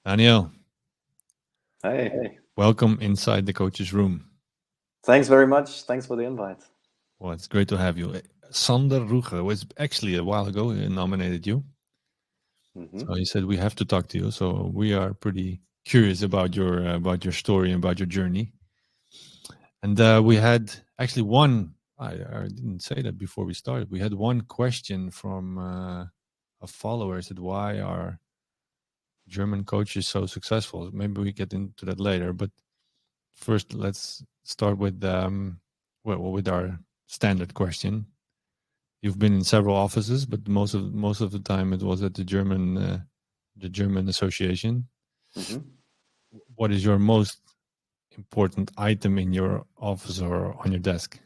Daniel, Hey, welcome inside the coach's room. thanks very much. Thanks for the invite. Well, it's great to have you. Sander Ruge was actually a while ago he nominated you. So hmm he said we have to talk to you. So we are pretty curious about your story and about your journey. And we had actually one. I didn't say that before we started. We had one question from a follower. Said, "Why are German coaches so successful?" Maybe we get into that later. But first, let's start with with our standard question. You've been in several offices, but most of the time it was at the German Association. hmm What is your most important item in your office or on your desk?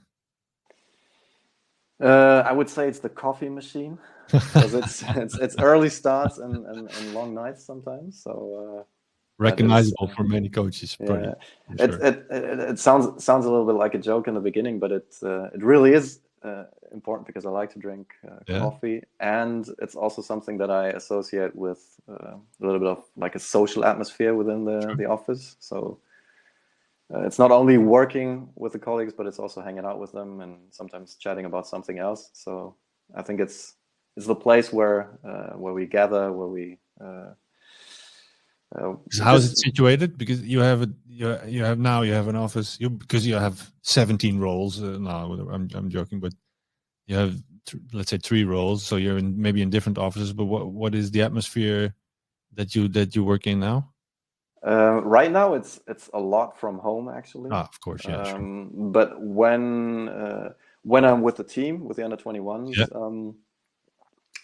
I would say it's the coffee machine because it's early starts and long nights sometimes. So that is Recognizable for many coaches, yeah. probably for It, sure. it it it sounds a little bit like a joke in the beginning, but it really is important because I like to drink Yeah, coffee, and it's also something that I associate with a little bit of like a social atmosphere within true. the office. So. It's not only working with the colleagues, but it's also hanging out with them and sometimes chatting about something else. So I think it's the place where we gather, where we How is it just situated? Because you have an office. Because you have 17 roles. No, I'm joking, but you have let's say 3 roles. So you're maybe in different offices. But what is the atmosphere that you work in now? right now it's a lot from home actually. Ah, of course, yeah, sure. But when I'm with the team with the under Yeah, 21s,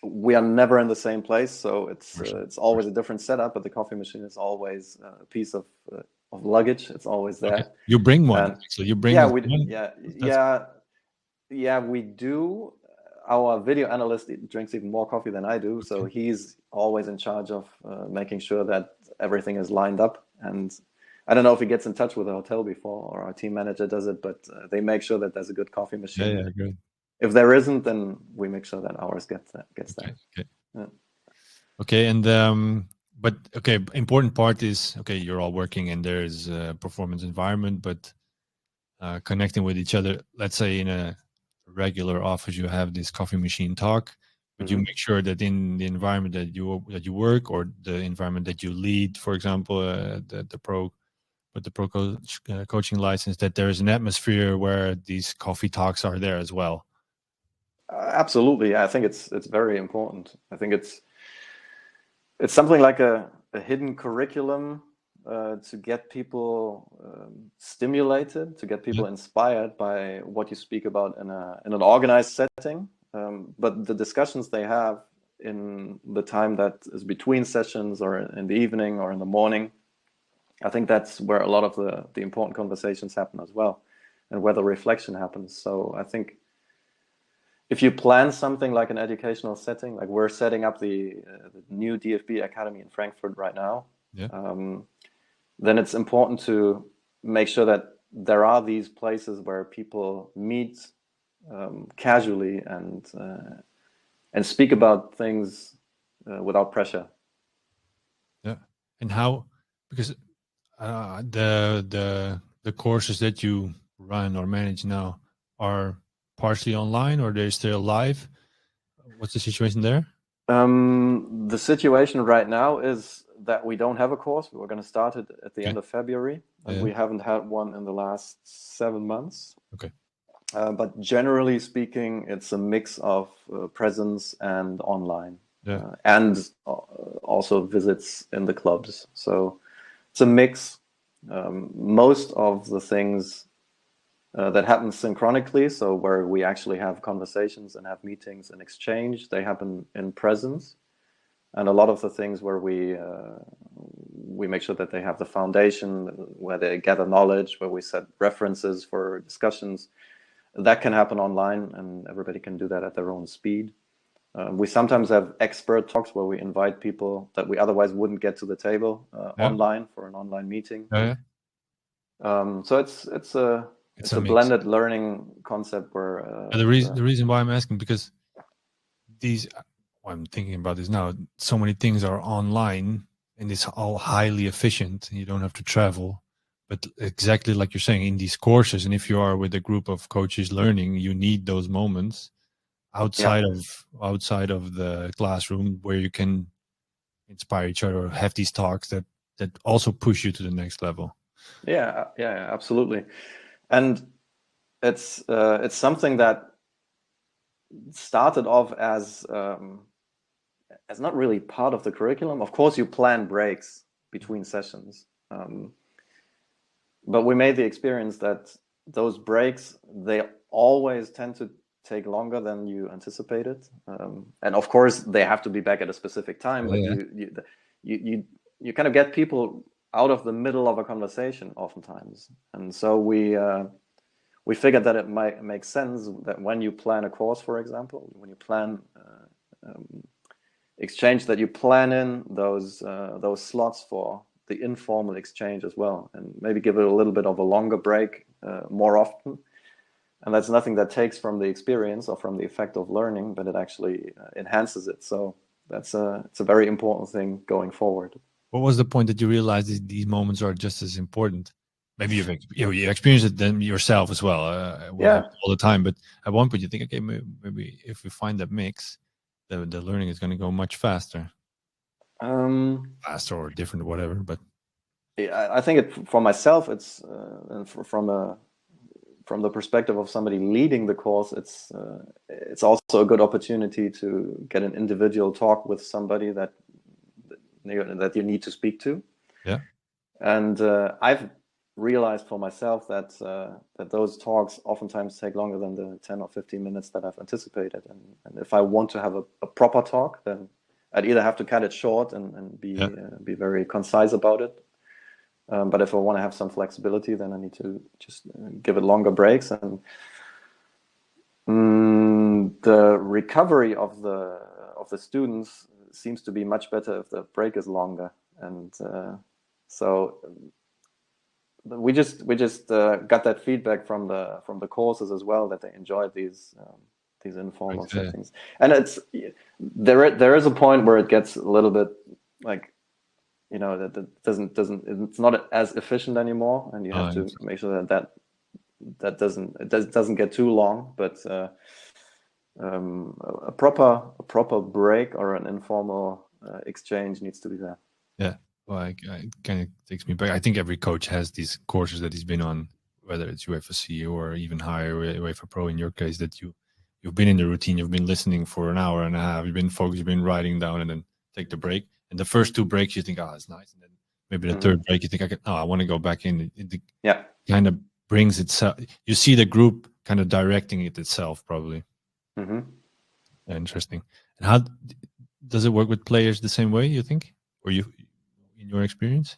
we are never in the same place, so of course, it's of always course. a different setup. But the coffee machine is always a piece of luggage. It's always Okay, there. you bring one And actually. You bring yeah, one. That's we do. Our video analyst drinks even more coffee than I do, so okay. he's always in charge of making sure that everything is lined up. And I don't know if he gets in touch with the hotel before or our team manager does it, but they make sure that there's a good coffee Yeah, machine. yeah, good. If there isn't, then we make sure that ours gets Okay, there. okay. Yeah. Okay, and but okay, important part is okay. You're all working, and there's a performance environment, but connecting with each other. Let's say in a regular office, you have this coffee machine talk, but you hmm make sure that in the environment that you work or the environment that you lead, for example, the coaching license, that there is an atmosphere where these coffee talks are there as well. Absolutely, I think it's very important. I think it's something like a hidden curriculum to get people stimulated, to get Yeah, people inspired by what you speak about in an organized setting. But the discussions they have in the time that is between sessions or in the evening or in the morning, I think that's where a lot of the important conversations happen as well, and where the reflection happens. So I think if you plan something like an educational setting, like we're setting up the new DFB Academy in Frankfurt right now, yeah, um, then it's important to make sure that there are these places where people meet casually and speak about things without pressure. yeah. And how? Because the courses that you run or manage now are partially online, or they're still live. What's the situation there? The situation right now is that we don't have a course. We're going to start it at the Okay. end of February, and Yeah. we haven't had one in the last 7 months. Okay. But generally speaking, it's a mix of presence and online, Yeah. and also visits in the clubs. So it's a mix. Most of the things that happen synchronically, so where we actually have conversations and have meetings and exchange, they happen in presence. And a lot of the things where we make sure that they have the foundation, where they gather knowledge, where we set references for discussions, that can happen online, and everybody can do that at their own speed. We sometimes have expert talks where we invite people that we otherwise wouldn't get to the table Yeah. online for an online meeting. Yeah. So It's it's a a mix. blended learning concept where And the reason why I'm asking, because these I'm thinking about this now. So many things are online, and it's all highly efficient. You don't have to travel. But exactly like you're saying, in these courses, and if you are with a group of coaches learning, you need those moments Yeah, outside of the classroom where you can inspire each other or have these talks that also push you to the next level. yeah, absolutely. And it's something that started off as not really part of the curriculum. Of course, you plan breaks between sessions, but we made the experience that those breaks, they always tend to take longer than you anticipated, and of course they have to be back at a specific time. But Yeah. you kind of get people out of the middle of a conversation oftentimes, and so we figured that it might make sense that when you plan a course, for example, when you plan exchange, that you plan in those slots for the informal exchange as well, and maybe give it a little bit of a longer break more often. And that's nothing that takes from the experience or from the effect of learning, but it actually enhances it. So it's a very important thing going forward. What was the point that you realized these moments are just as important? Maybe you experienced it then yourself as well. Will happen Yeah. all the time, but at one point you think, okay, maybe if we find that mix, the learning is going to go much faster, faster or different, whatever. But I think for myself, it's and from the perspective of somebody leading the course, it's also a good opportunity to get an individual talk with somebody that you need to speak to. yeah, And I've realized for myself that those talks oftentimes take longer than the 10 or 15 minutes that I've anticipated. And if I want to have a proper talk, then I'd either have to cut it short and yeah, be very concise about it. But if I want to have some flexibility, then I need to just give it longer breaks. And the recovery of the students seems to be much better if the break is longer. And so we just got that feedback from the courses as well, that they enjoyed these informal settings. And there is a point where it gets a little bit like, that it's not as efficient anymore, and you have to make sure that doesn't get too long. But a proper break or an informal exchange needs to be there. Yeah. Well, it kind of takes me back. I think every coach has these courses that he's been on, whether it's UEFA C or even higher, UEFA Pro in your case, that you've been in the routine, you've been listening for an hour and a half, you've been focused, you've been writing down, and then take the break. And the first two breaks, you think, oh, it's nice. And then maybe the third break, you think, I want to go back in. It kind of brings itself. You see the group kind of directing it itself, probably. Interesting. And how does it work with players the same way, you think? Or you, in your experience?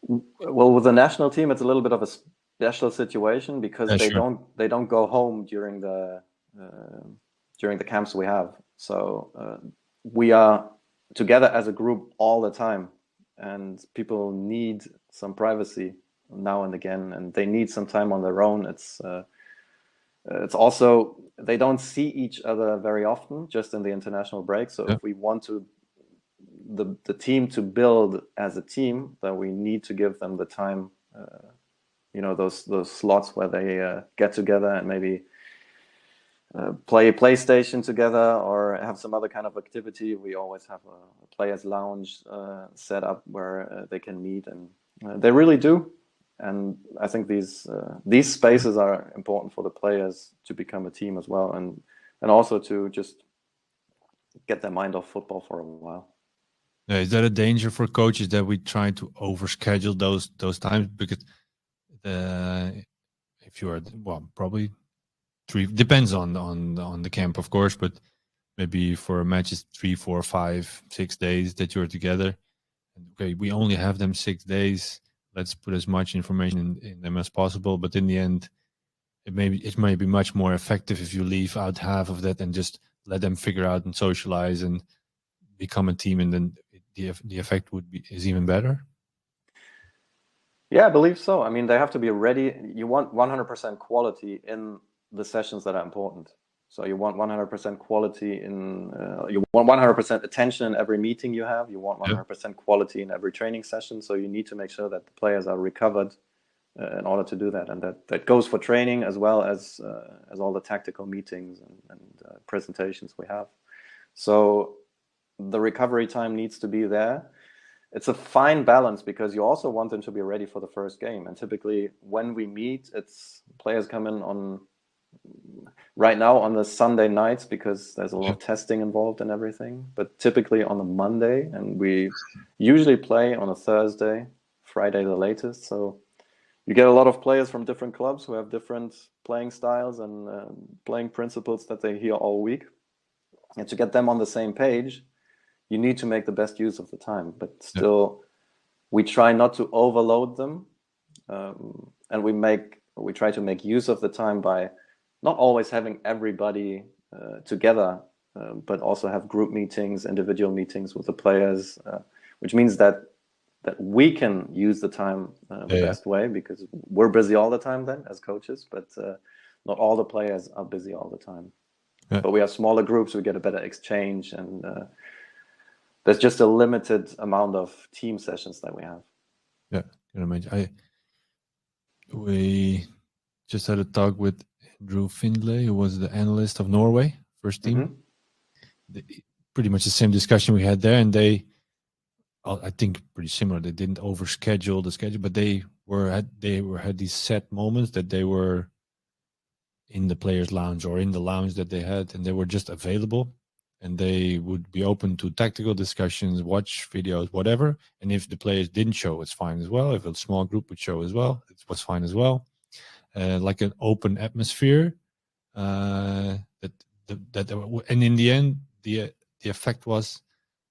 Well, with the national team, it's a little bit of a special situation because they don't go home during the camps we have. So we are together as a group all the time, and people need some privacy now and again, and they need some time on their own. It's also, they don't see each other very often, just in the international break. So if we want to the team to build as a team, then we need to give them the time, those slots where they get together and maybe play PlayStation together or have some other kind of activity. We always have a players' lounge set up where they can meet, and they really do. And I think these spaces are important for the players to become a team as well, and also to just get their mind off football for a while. Yeah, is that a danger for coaches that we try to overschedule those times? Because if you are, well, probably depends on the camp, of course, but maybe for a match it's 3, 4, 5, 6 days that you're together. Okay, we only have them 6 days. Let's put as much information in them as possible. But in the end, it may be much more effective if you leave out half of that and just let them figure out and socialize and become a team, and then the effect is even better. Yeah, I believe so. I mean, they have to be ready. You want 100% quality in the sessions that are important. So you want 100% quality in, you want 100% attention in every meeting you have. You want 100% quality in every training session. So you need to make sure that the players are recovered in order to do that. And that goes for training as well as all the tactical meetings and presentations we have. So the recovery time needs to be there. It's a fine balance because you also want them to be ready for the first game. And typically when we meet, it's players come in on right now on the Sunday nights because there's a lot of testing involved and everything, but typically on a Monday, and we usually play on a Thursday, Friday the latest. So you get a lot of players from different clubs who have different playing styles and playing principles that they hear all week. And to get them on the same page, you need to make the best use of the time, but still we try not to overload them. And we try to make use of the time by not always having everybody together, but also have group meetings, individual meetings with the players, which means that we can use the time the best way because we're busy all the time then as coaches, but not all the players are busy all the time. But we have smaller groups, we get a better exchange, and there's just a limited amount of team sessions that we have. Yeah, can imagine. We just had a talk with Drew Findlay, who was the analyst of Norway, first team. Pretty much the same discussion we had there, and they, I think, pretty similar. They didn't overschedule the schedule, but they had these set moments that they were in the players' lounge or in the lounge that they had, and they were just available, and they would be open to tactical discussions, watch videos, whatever. And if the players didn't show, it's fine as well. If a small group would show as well, it was fine as well. Like an open atmosphere. And in the end, the effect was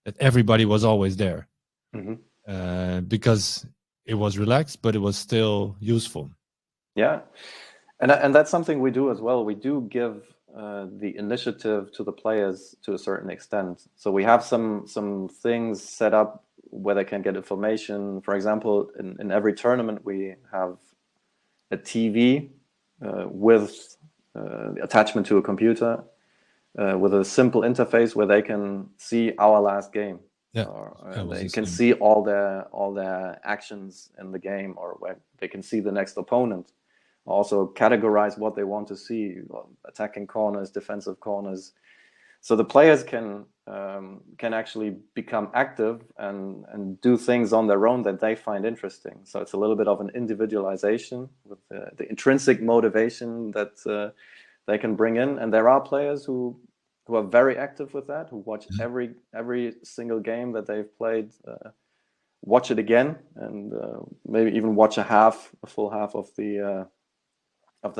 that everybody was always there, because it was relaxed, but it was still useful. Yeah, and that's something we do as well. We do give the initiative to the players to a certain extent. So we have some things set up where they can get information. For example, in every tournament we have a TV with attachment to a computer with a simple interface where they can see our last game. They can see all their actions in the game, or where they can see the next opponent. Also categorize what they want to see: attacking corners, defensive corners. So the players can actually become active and do things on their own that they find interesting. So it's a little bit of an individualization with the intrinsic motivation that they can bring in. And there are players who are very active with that, who watch every single game that they've played, watch it again, and maybe even watch a full half of the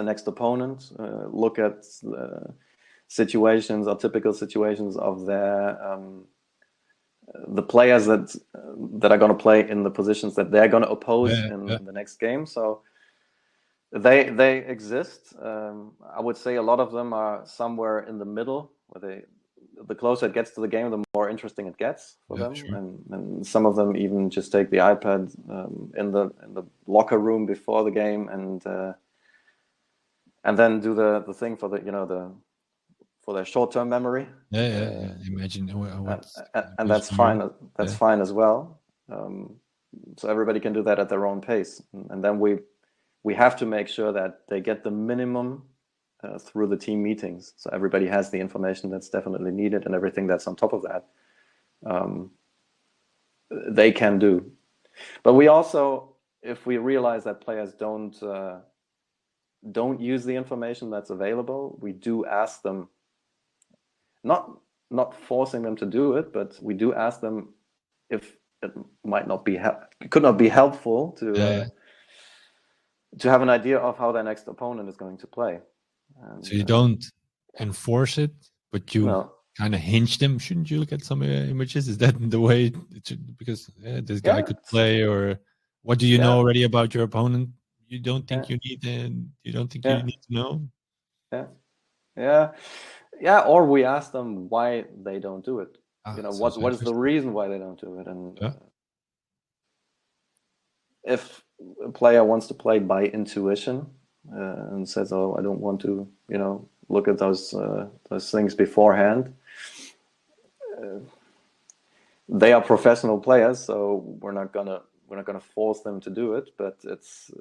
next opponent, look at situations or typical situations of the players that are going to play in the positions that they're going to oppose in the next game. So they exist. I would say a lot of them are somewhere in the middle, where the closer it gets to the game, the more interesting it gets for them. Sure. And some of them even just take the iPad in the locker room before the game and then do the thing for for their short-term memory. Imagine and that's fine. That's fine as well. So everybody can do that at their own pace, and then we have to make sure that they get the minimum through the team meetings. So everybody has the information that's definitely needed, and everything that's on top of that they can do. But we also, if we realize that players don't use the information that's available, we do ask them, not forcing them to do it, but we do ask them if it could not be helpful to have an idea of how their next opponent is going to play. And, so you don't enforce it, but you kind of hinge them. Shouldn't you look at some images? Is that the way it should, because this guy could play? Or what do you know already about your opponent? You don't think you need, and you don't think you need to know? Or we ask them why they don't do it. What is the reason why they don't do it? And if a player wants to play by intuition and says, "Oh, I don't want to, look at those things beforehand. They are professional players, so we're not gonna force them to do it. But it's,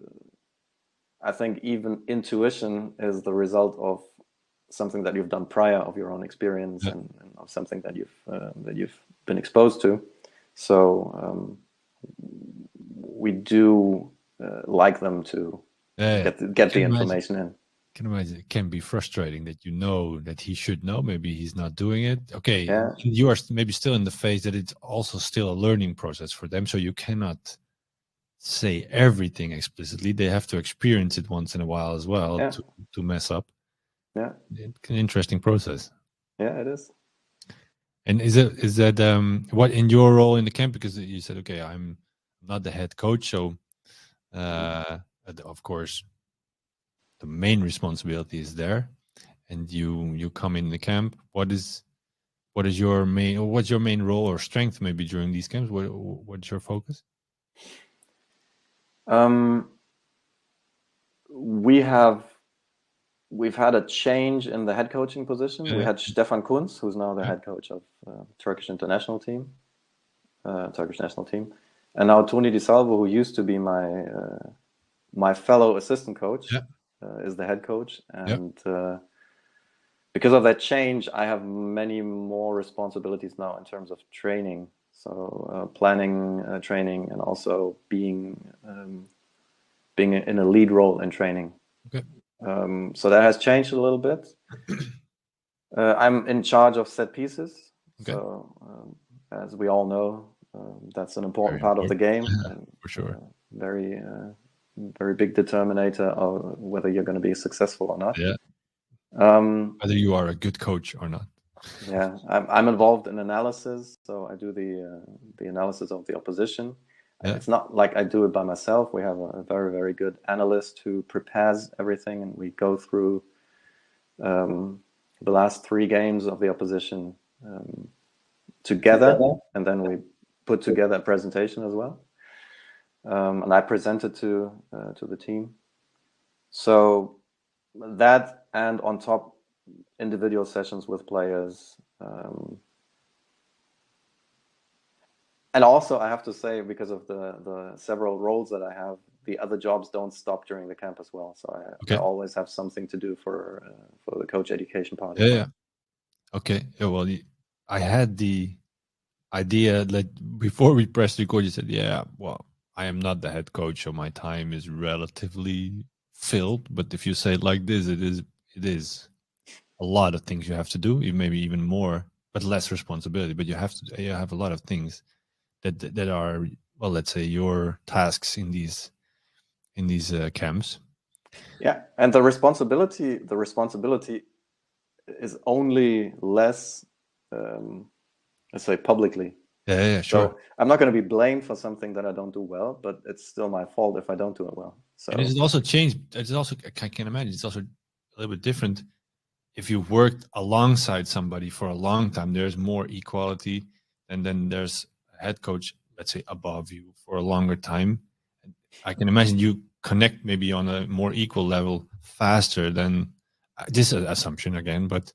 I think, even intuition is the result of something that you've done prior, of your own experience, and of something that you've been exposed to. So we do like them to get the information in. I can imagine it can be frustrating that you know that he should know. Maybe he's not doing it. Okay, Yeah. you are maybe still in the phase that it's also still a learning process for them. So you cannot say everything explicitly. They have to experience it once in a while as well to mess up. Yeah. It's an interesting process. Yeah, it is. And is that what in your role in the camp? Because you said, okay, I'm not the head coach, so of course the main responsibility is there, and you come in the camp. What's your main role or strength maybe during these camps? What's your focus? We've had a change in the head coaching position. We had Stefan Kunz, who's now the head coach of Turkish national team, and now Tony Di Salvo, who used to be my fellow assistant coach, is the head coach. And because of that change, I have many more responsibilities now in terms of training. So planning training, and also being in a lead role in training. Okay. So that has changed a little bit. I'm in charge of set pieces. Okay. So as we all know, that's an important part of the game. And, for sure. Very big determinator of whether you're going to be successful or not. Yeah. Whether you are a good coach or not. Yeah, I'm involved in analysis, so I do the analysis of the opposition. Yeah. It's not like I do it by myself. We have a very, very good analyst who prepares everything, and we go through the last 3 games of the opposition together, and then we put together a presentation as well. And I present it to the team. So that, and on top, individual sessions with players. And also, I have to say, because of the several roles that I have, the other jobs don't stop during the camp as well. So I always have something to do for the coach education part. Yeah. Okay. Yeah, well, I had the idea that before we pressed record, you said, "Yeah, well, I am not the head coach, so my time is relatively filled." But if you say it like this, it is a lot of things you have to do, maybe even more, but less responsibility. But you have a lot of things that are, well, let's say, your tasks in these camps. Yeah, and the responsibility is only less, let's say, publicly. Yeah, sure. So I'm not going to be blamed for something that I don't do well, but it's still my fault if I don't do it well. So, and it's also changed. It's also, I can imagine, it's also a little bit different. If you've worked alongside somebody for a long time, there's more equality, and then there's a head coach, let's say, above you for a longer time. I can imagine you connect maybe on a more equal level faster than, this is an assumption again, but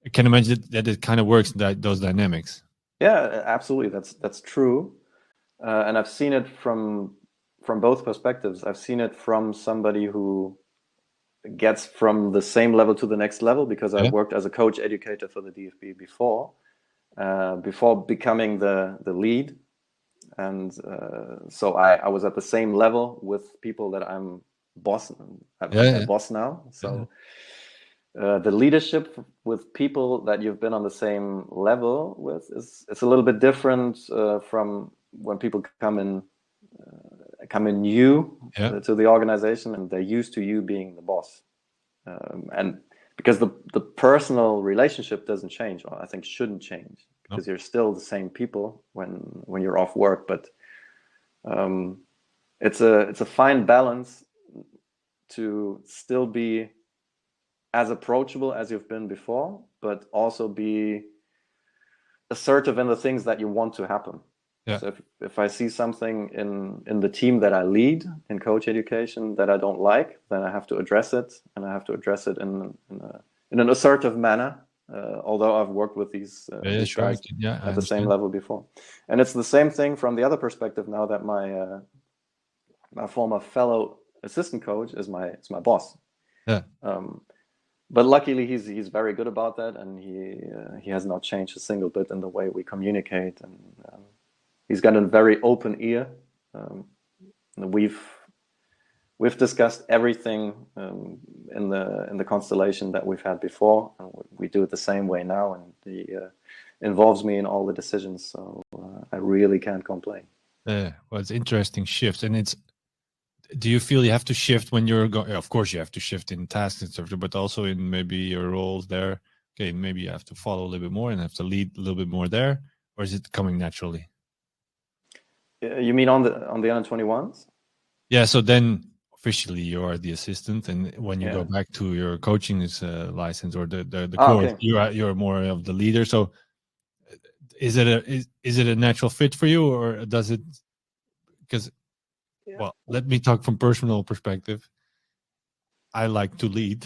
I can imagine that it kind of works, those dynamics. Yeah, absolutely. That's true. And I've seen it from both perspectives. I've seen it from somebody who gets from the same level to the next level, because I worked as a coach educator for the DFB before becoming the lead. And so I was at the same level with people that I'm boss now. So the leadership with people that you've been on the same level with it's a little bit different from when people come in new to the organization, and they're used to you being the boss. And because the personal relationship doesn't change, or I think shouldn't change, because you're still the same people when you're off work. But it's a fine balance to still be as approachable as you've been before, but also be assertive in the things that you want to happen. Yeah. So if I see something in the team that I lead in coach education that I don't like, then I have to address it, and I have to address it in in an assertive manner. Although I've worked with these Sure, guys I at the same understand. level before, and it's the same thing from the other perspective now that my former fellow assistant coach is my boss. Yeah. But luckily he's very good about that, and he has not changed a single bit in the way we communicate, and he's got a very open ear. We've discussed everything in the constellation that we've had before, and we do it the same way now, and he involves me in all the decisions, so I really can't complain. Well, it's interesting shift, and it's. Do you feel you have to shift when you're going? Of course, you have to shift in tasks and stuff, but also in maybe your roles there. Okay, maybe you have to follow a little bit more and have to lead a little bit more there, or is it coming naturally? You mean on the under-21s? Yeah. So then officially you are the assistant, and when you Yeah. go back to your coaching license or the course, Okay. you're more of the leader. So is it a natural fit for you, or does it? Because well, let me talk from personal perspective. I like to lead,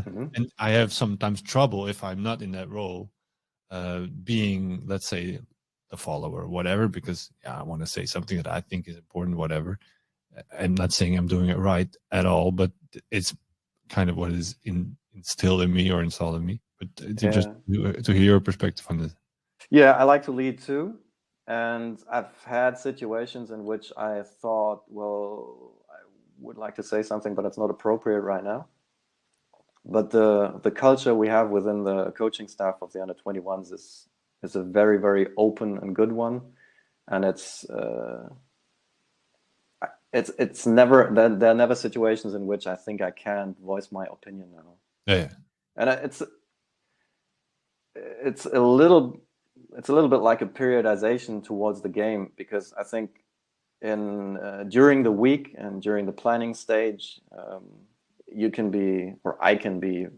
and I have sometimes trouble if I'm not in that role, being, let's say, the follower or whatever, because I want to say something that I think is important, whatever. I'm not saying I'm doing it right at all, but it's kind of what is instilled in me or installed in me. But it's interesting to hear your perspective on this. Yeah, I like to lead too. And I've had situations in which I thought, well, I would like to say something, but it's not appropriate right now. But the culture we have within the coaching staff of the under-21s is a very, very open and good one. And it's never, there are never situations in which I think I can't voice my opinion now. Yeah. And it's a little bit like a periodization towards the game, because I think during the week and during the planning stage, you can be, or I can be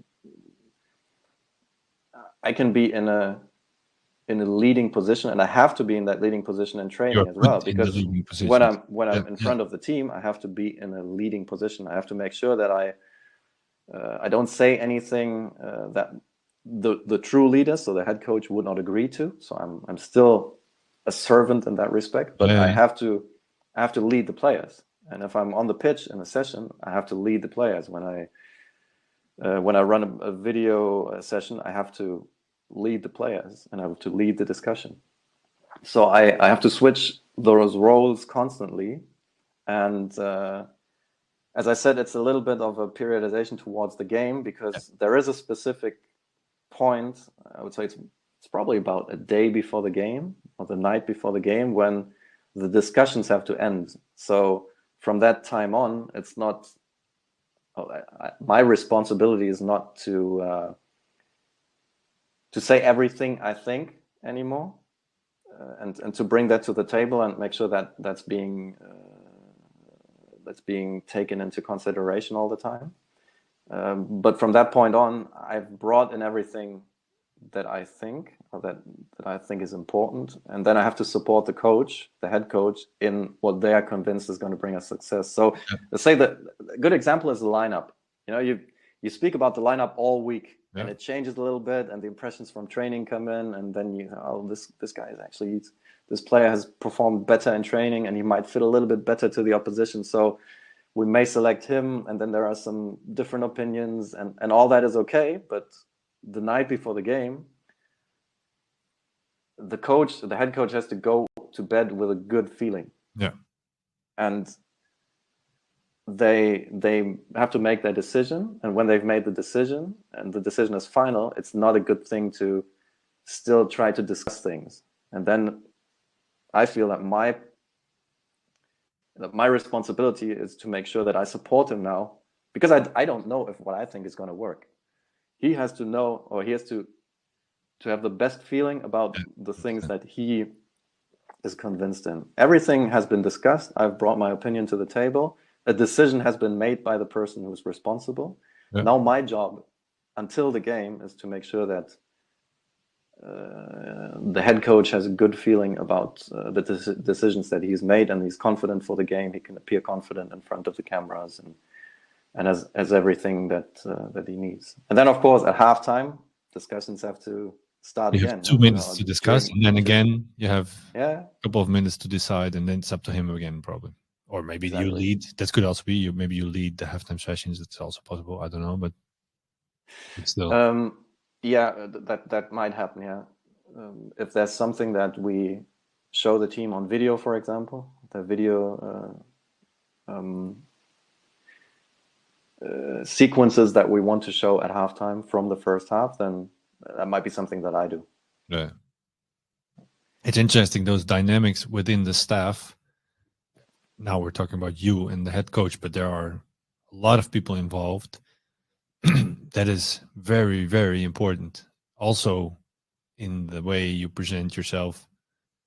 in a leading position, and I have to be in that leading position in training as well, because when I'm in front of the team, I have to be in a leading position. I have to make sure that I don't say anything that the true leader, so the head coach, would not agree to. So I'm still a servant in that respect, but I have to lead the players. And if I'm on the pitch in a session, I have to lead the players. When I run a video session, I have to lead the players and I have to lead the discussion. So I have to switch those roles constantly. And as I said, it's a little bit of a periodization towards the game, because there is a specific point, I would say it's probably about a day before the game or the night before the game, when the discussions have to end. So from that time on, it's not, my responsibility is not to say everything I think anymore, and to bring that to the table and make sure that that's being taken into consideration all the time. But from that point on, I've brought in everything that I think, or that I think is important, and then I have to support the head coach, in what they are convinced is going to bring us success. So let's say that a good example is the lineup. You speak about the lineup all week, and it changes a little bit, and the impressions from training come in, and then this guy is actually, this player has performed better in training, and he might fit a little bit better to the opposition. So we may select him, and then there are some different opinions, and all that is okay. But the night before the game, the head coach has to go to bed with a good feeling. Yeah. And they have to make their decision. And when they've made the decision, and the decision is final, it's not a good thing to still try to discuss things. And then I feel that my responsibility is to make sure that I support him now, because I don't know if what I think is going to work. He has to know, or he has to have the best feeling about the things that he is convinced in. Everything has been discussed. I've brought my opinion to the table. A decision has been made by the person who's responsible. Now my job until the game is to make sure that the head coach has a good feeling about the decisions that he's made, and he's confident for the game. He can appear confident in front of the cameras, and has everything that he needs. And then, of course, at halftime, discussions have to start You have again. 2 minutes to discuss, and then again you have yeah, a couple of minutes to decide, and then it's up to him again, probably. Or maybe you exactly. lead. That could also be you. Maybe you lead the halftime sessions. It's also possible. I don't know, but still. Yeah, that might happen. Yeah, if there's something that we show the team on video, for example, the video sequences that we want to show at halftime from the first half, then that might be something that I do. Yeah. It's interesting, those dynamics within the staff. Now we're talking about you and the head coach, but there are a lot of people involved. That is very, very important. Also, in the way you present yourself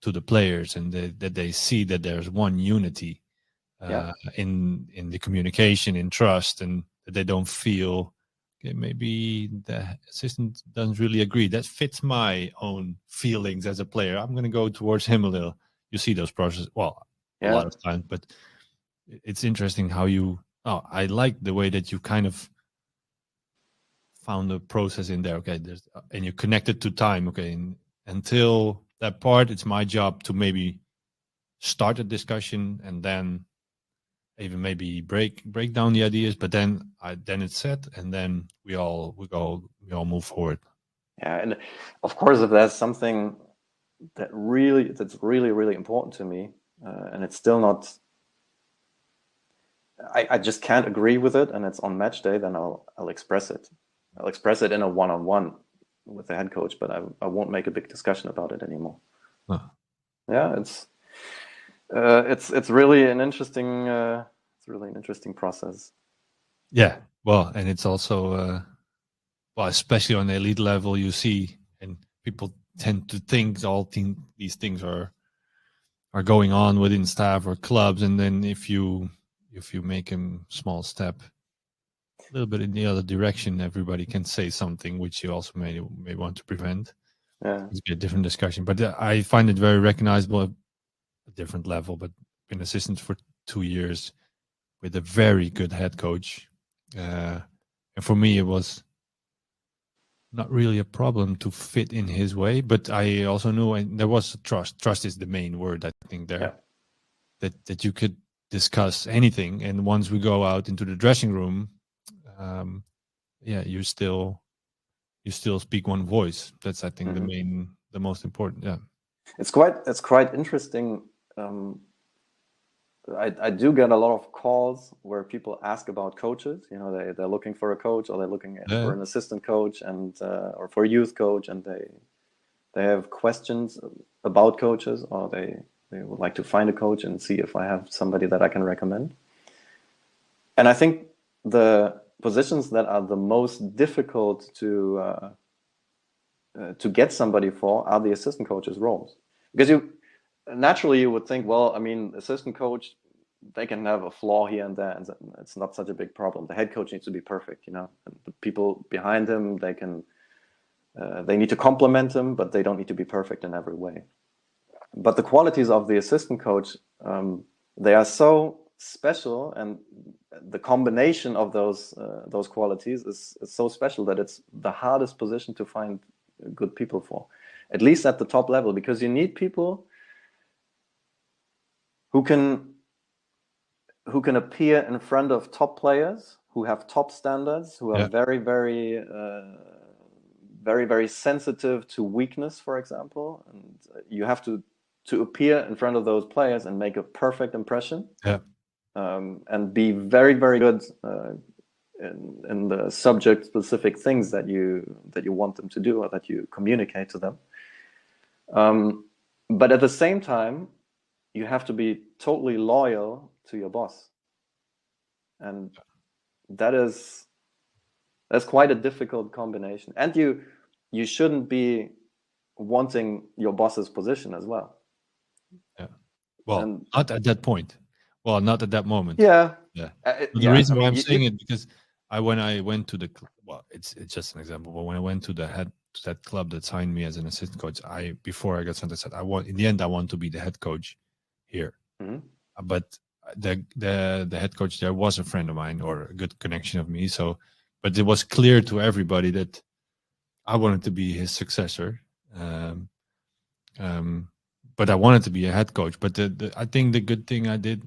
to the players, and that they see that there's one unity in the communication, in trust, and that they don't feel, okay, maybe the assistant doesn't really agree. That fits my own feelings as a player. I'm going to go towards him a little. You see those processes, well, a lot of times, but it's interesting how you. Oh, I like the way that you kind of found a process in there. Okay, and you connect it to time. Okay, and until that part, it's my job to maybe start a discussion and then even maybe break down the ideas, but then it's set, and then we all move forward. Yeah, and of course, if there's something that's really important to me, and it's still not, I just can't agree with it, and it's on match day, then I'll express it. I'll express it in a one-on-one with the head coach, but I won't make a big discussion about it anymore. Huh. Yeah, it's really an interesting process. Yeah, well, and it's also well, especially on the elite level, you see, and people tend to think these things are going on within staff or clubs, and then if you make a small step a little bit in the other direction, everybody can say something which you also may want to prevent. Yeah, It's a different discussion, but I find it very recognizable at a different level. But been assistant for 2 years with a very good head coach, and for me, it was not really a problem to fit in his way. But I also knew, and there was trust. Trust is the main word, I think, there. Yeah. That you could discuss anything, and once we go out into the dressing room, yeah, you still speak one voice. That's, I think, the most important. Yeah, it's quite interesting. I do get a lot of calls where people ask about coaches. You know, they're looking for a coach, or they're looking for an assistant coach, and or for a youth coach, and they have questions about coaches, or they would like to find a coach and see if I have somebody that I can recommend. And I think the positions that are the most difficult to get somebody for are the assistant coaches' roles, because you would think, well, I mean, assistant coach, they can have a flaw here and there, and it's not such a big problem. The head coach needs to be perfect, you know. And the people behind him, they need to complement him, but they don't need to be perfect in every way. But the qualities of the assistant coach, they are so special, and the combination of those qualities is so special that it's the hardest position to find good people for, at least at the top level, because you need people who can appear in front of top players, who have top standards, who are very, very, very sensitive to weakness, for example. And you have to appear in front of those players and make a perfect impression. Yeah. And be very, very good in the subject-specific things that you want them to do, or that you communicate to them. But at the same time, you have to be totally loyal to your boss, and that's quite a difficult combination. And you shouldn't be wanting your boss's position as well. Yeah. Well, not at that point. Well, not at that moment. Yeah. Yeah. The reason why I'm saying it, because when I went to it's just an example, but when I went to that club that signed me as an assistant coach, before I got signed, I said, in the end, I want to be the head coach here. Mm-hmm. But the head coach there was a friend of mine or a good connection of me. So, but it was clear to everybody that I wanted to be his successor. Um, um, but I wanted to be a head coach. But I think the good thing I did,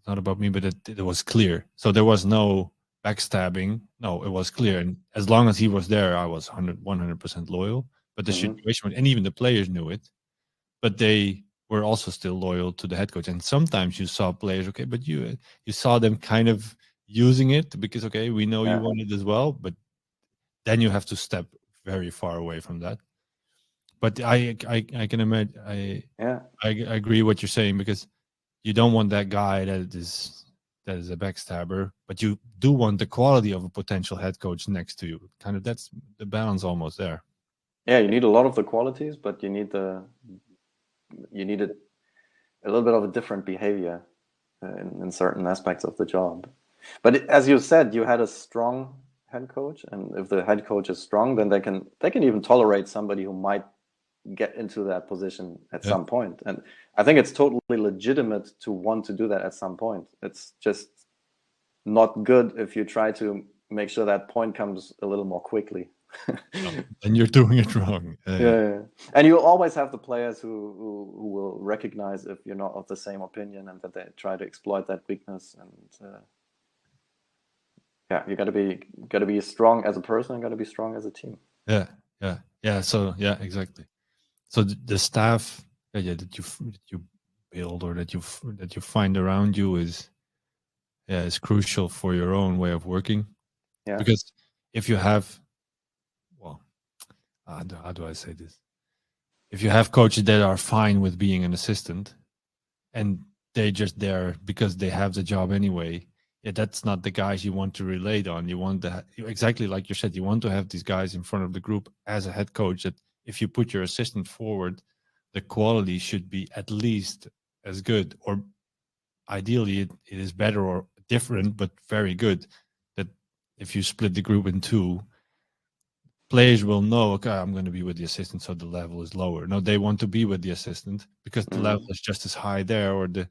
not about me, but it was clear. So there was no backstabbing. No, it was clear. And as long as he was there, I was 100% loyal. But the situation, and even the players knew it, but they were also still loyal to the head coach. And sometimes you saw players, okay, but you saw them kind of using it because, okay, we know you want it as well, but then you have to step very far away from that. But I can imagine, I agree what you're saying, because you don't want that guy that is a backstabber, but you do want the quality of a potential head coach next to you. Kind of, that's the balance almost there. Yeah, you need a lot of the qualities, but you need a little bit of a different behavior in certain aspects of the job. But as you said, you had a strong head coach, and if the head coach is strong, then they can even tolerate somebody who might get into that position at some point. And I think it's totally legitimate to want to do that at some point. It's just not good if you try to make sure that point comes a little more quickly. And you're doing it wrong. And you always have the players who will recognize if you're not of the same opinion, and that they try to exploit that weakness. And you got to be strong as a person, and got to be strong as a team. So exactly. So the staff that you build, or that you find around you, is crucial for your own way of working. Because if you have, well, how do I say this? If you have coaches that are fine with being an assistant, and they just there because they have the job anyway, that's not the guys you want to relate on. You want exactly like you said, you want to have these guys in front of the group as a head coach, that if you put your assistant forward, the quality should be at least as good, or ideally it is better or different, but very good. That if you split the group in two, players will know, okay, I'm going to be with the assistant, so the level is lower. No, they want to be with the assistant because the level is just as high there, or the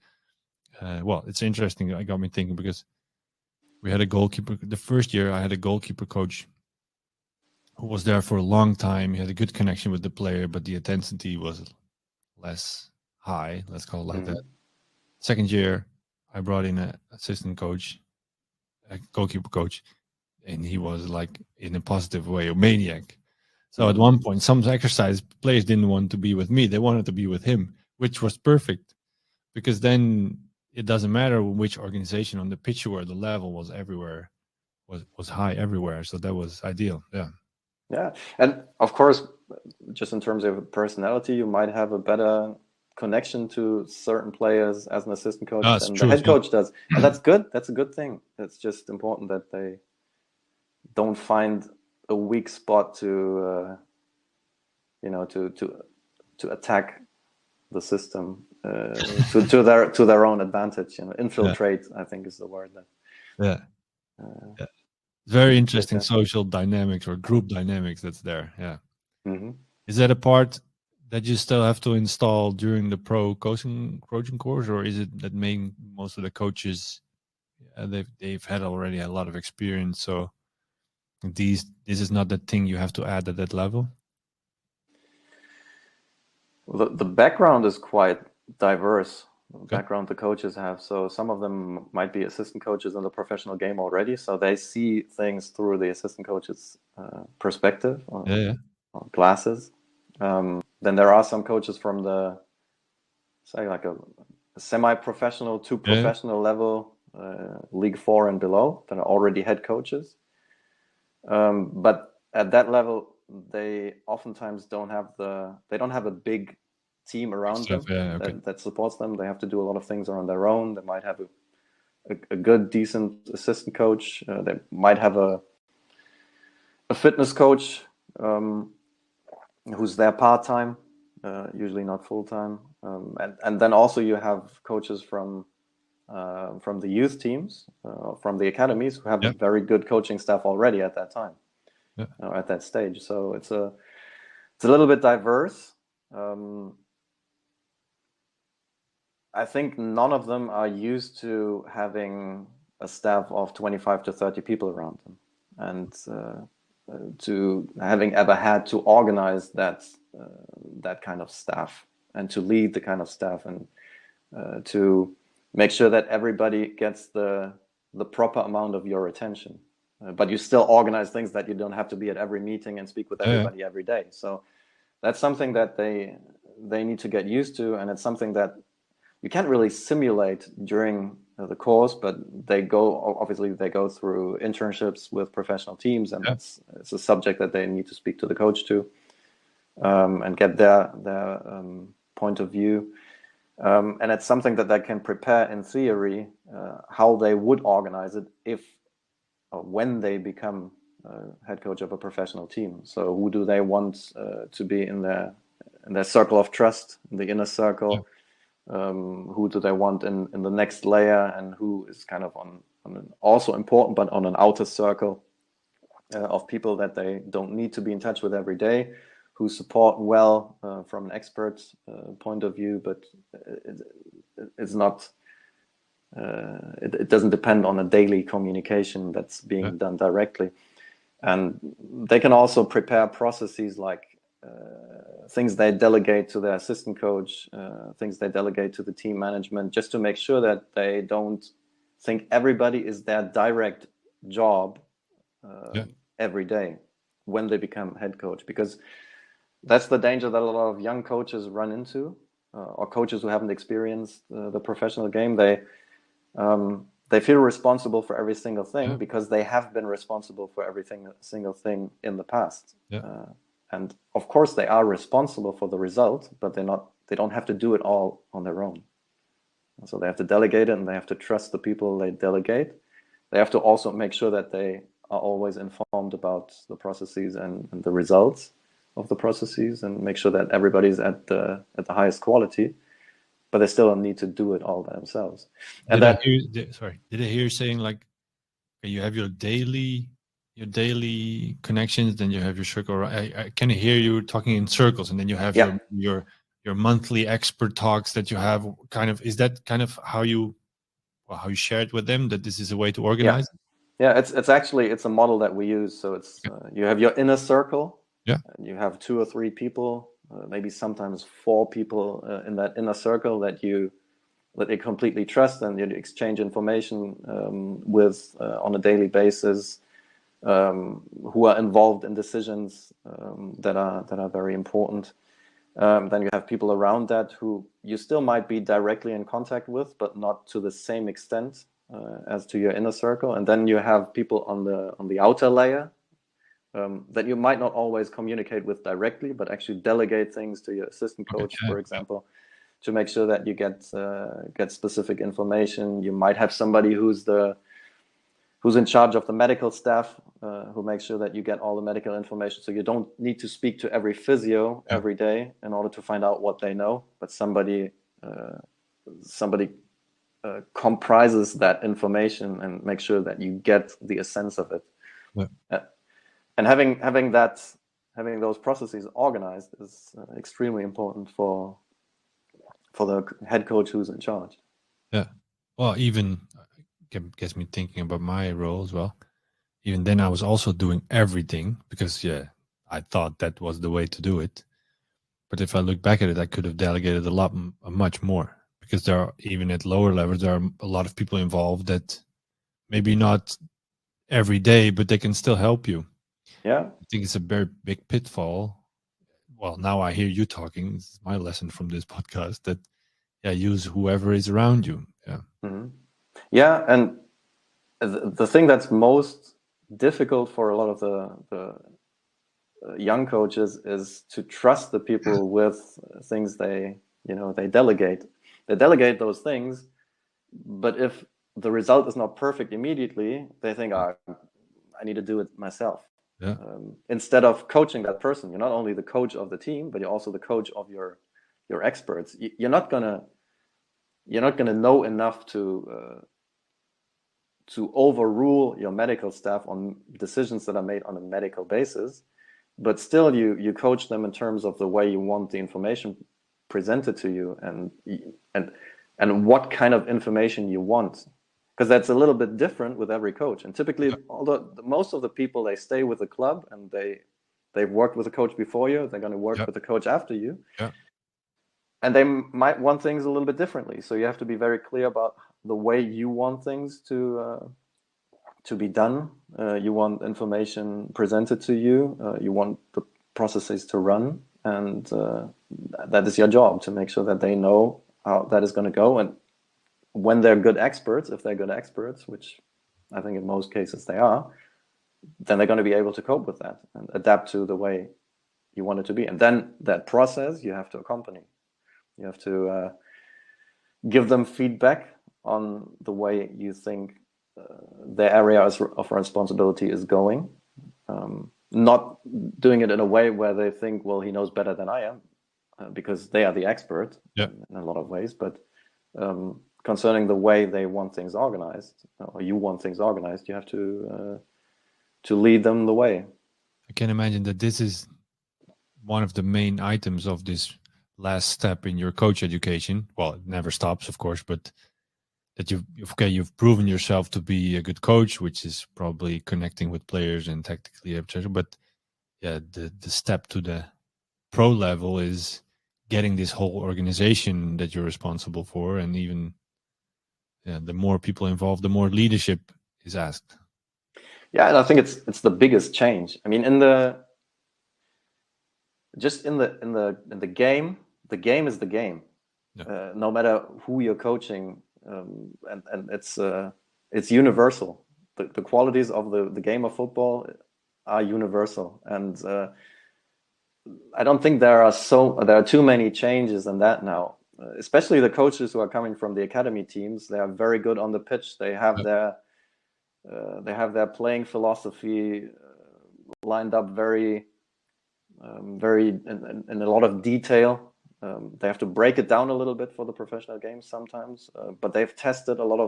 well, it's interesting. It got me thinking, because we had a goalkeeper. The first year I had a goalkeeper coach who was there for a long time. He had a good connection with the player, but the intensity was less high, let's call it like that. Second year, I brought in an assistant coach, a goalkeeper coach, and he was like, in a positive way, a maniac. So at one point, some exercise players didn't want to be with me. They wanted to be with him, which was perfect, because then it doesn't matter which organization on the pitch you were, the level was everywhere, was high everywhere. So that was ideal. Yeah. And of course, just in terms of personality, you might have a better connection to certain players as an assistant coach than the head coach does. And that's good. That's a good thing. It's just important that they don't find a weak spot to attack the system to their own advantage. Infiltrate, I think, is the word. Very interesting social dynamics, or group dynamics, that's there. Is that a part that you still have to install during the pro coaching course, or is it that most of the coaches they've had already a lot of experience, so this is not the thing you have to add at that level? The background is quite diverse. Background the coaches have. So some of them might be assistant coaches in the professional game already, so they see things through the assistant coach's perspective or glasses. Then there are some coaches from the, say, like a semi-professional to professional level, League 4 and below, that are already head coaches. But at that level, they oftentimes don't have a big team around them that supports them. They have to do a lot of things on their own. They might have a good, decent assistant coach. They might have a fitness coach who's there part-time, usually not full-time. And then also you have coaches from the youth teams, from the academies, who have a very good coaching staff already at that time, at that stage. So it's a little bit diverse. I think none of them are used to having a staff of 25 to 30 people around them, and to having ever had to organize that kind of staff and to lead the kind of staff, and to make sure that everybody gets the proper amount of your attention. But you still organize things that you don't have to be at every meeting and speak with everybody every day. So that's something that they need to get used to, and it's something that you can't really simulate during the course, but they go through internships with professional teams, and it's a subject that they need to speak to the coach to, and get their point of view. And it's something that they can prepare in theory, how they would organize it if or when they become head coach of a professional team. So who do they want to be in their circle of trust, in the inner circle? Who do they want in the next layer, and who is kind of on an also important, but on an outer circle of people that they don't need to be in touch with every day, who support well from an expert point of view, but it's not. It doesn't depend on a daily communication that's being done directly, and they can also prepare processes like things they delegate to their assistant coach, things they delegate to the team management, just to make sure that they don't think everybody is their direct job every day when they become head coach, because that's the danger that a lot of young coaches run into, or coaches who haven't experienced the professional game. They feel responsible for every single thing because they have been responsible for every single thing in the past. And of course they are responsible for the result, but they don't have to do it all on their own. So they have to delegate it, and they have to trust the people they delegate. They have to also make sure that they are always informed about the processes and the results of the processes, and make sure that everybody's at the highest quality, but they still don't need to do it all by themselves. And did I hear you saying, like, you have your daily connections, then you have your circle. I can hear you talking in circles, and then you have your monthly expert talks that you have. Kind of, is that kind of how you share it with them, that this is a way to organize? Yeah, it's actually a model that we use. So it's you have your inner circle. And you have 2 or 3 people, maybe sometimes 4 people in that inner circle that they completely trust, and you exchange information with on a daily basis, who are involved in decisions that are very important. Then you have people around that who you still might be directly in contact with, but not to the same extent as to your inner circle. And then you have people on the outer layer that you might not always communicate with directly, but actually delegate things to your assistant coach, for example, to make sure that you get specific information. You might have somebody who's in charge of the medical staff, who makes sure that you get all the medical information. So you don't need to speak to every physio every day in order to find out what they know, but somebody comprises that information and make sure that you get the essence of it. And having those processes organized is extremely important for the head coach who's in charge. Yeah. Well, even gets me thinking about my role as well. Even then, I was also doing everything because I thought that was the way to do it. But if I look back at it, I could have delegated much more, because there are, even at lower levels, there are a lot of people involved that maybe not every day, but they can still help you. Yeah. I think it's a very big pitfall. Well, now I hear you talking. This is my lesson from this podcast, that use whoever is around you. Yeah. Mm-hmm. Yeah, and the thing that's most difficult for a lot of the young coaches is to trust the people with things they delegate. They delegate those things, but if the result is not perfect immediately, they think, I need to do it myself. Yeah. Instead of coaching that person, you're not only the coach of the team, but you're also the coach of your experts. You're not gonna know enough to overrule your medical staff on decisions that are made on a medical basis, but still you coach them in terms of the way you want the information presented to you, and and what kind of information you want, because that's a little bit different with every coach. And typically, although most of the people, they stay with the club and they've worked with a coach before you, they're going to work with the coach after you, and they might want things a little bit differently. So you have to be very clear about the way you want things to be done. You want information presented to you. You want the processes to run, and that is your job, to make sure that they know how that is going to go. And when they're good experts, if they're good experts, which I think in most cases they are, then they're going to be able to cope with that and adapt to the way you want it to be. And then that process you have to accompany. You have to give them feedback on the way you think their area of responsibility is going. Not doing it in a way where they think, well, he knows better than I am, because they are the expert in a lot of ways. But concerning the way they want things organized, or you want things organized, you have to lead them the way. I can imagine that this is one of the main items of this last step in your coach education. Well, it never stops, of course, but that you've proven yourself to be a good coach, which is probably connecting with players and tactically, etc. But yeah, the step to the pro level is getting this whole organization that you're responsible for, and even the more people involved, the more leadership is asked. Yeah, and I think it's the biggest change. I mean, in the game, the game is the game. No matter who you're coaching. And it's universal. The qualities of the game of football are universal, and I don't think there are too many changes in that now. Especially the coaches who are coming from the academy teams, they are very good on the pitch. They have their playing philosophy lined up very in a lot of detail. They have to break it down a little bit for the professional games sometimes, but they've tested a lot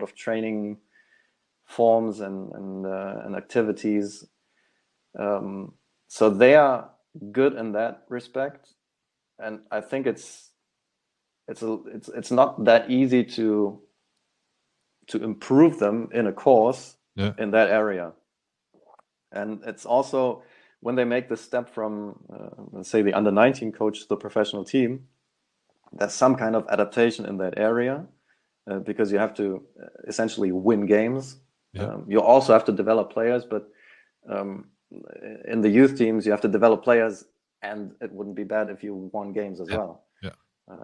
of training forms and activities, so they are good in that respect. And I think it's not that easy to improve them in a course in that area. And it's also, when they make the step from, let's say, the under-19 coach to the professional team, there's some kind of adaptation in that area, because you have to essentially win games. You also have to develop players, but in the youth teams, you have to develop players, and it wouldn't be bad if you won games as well.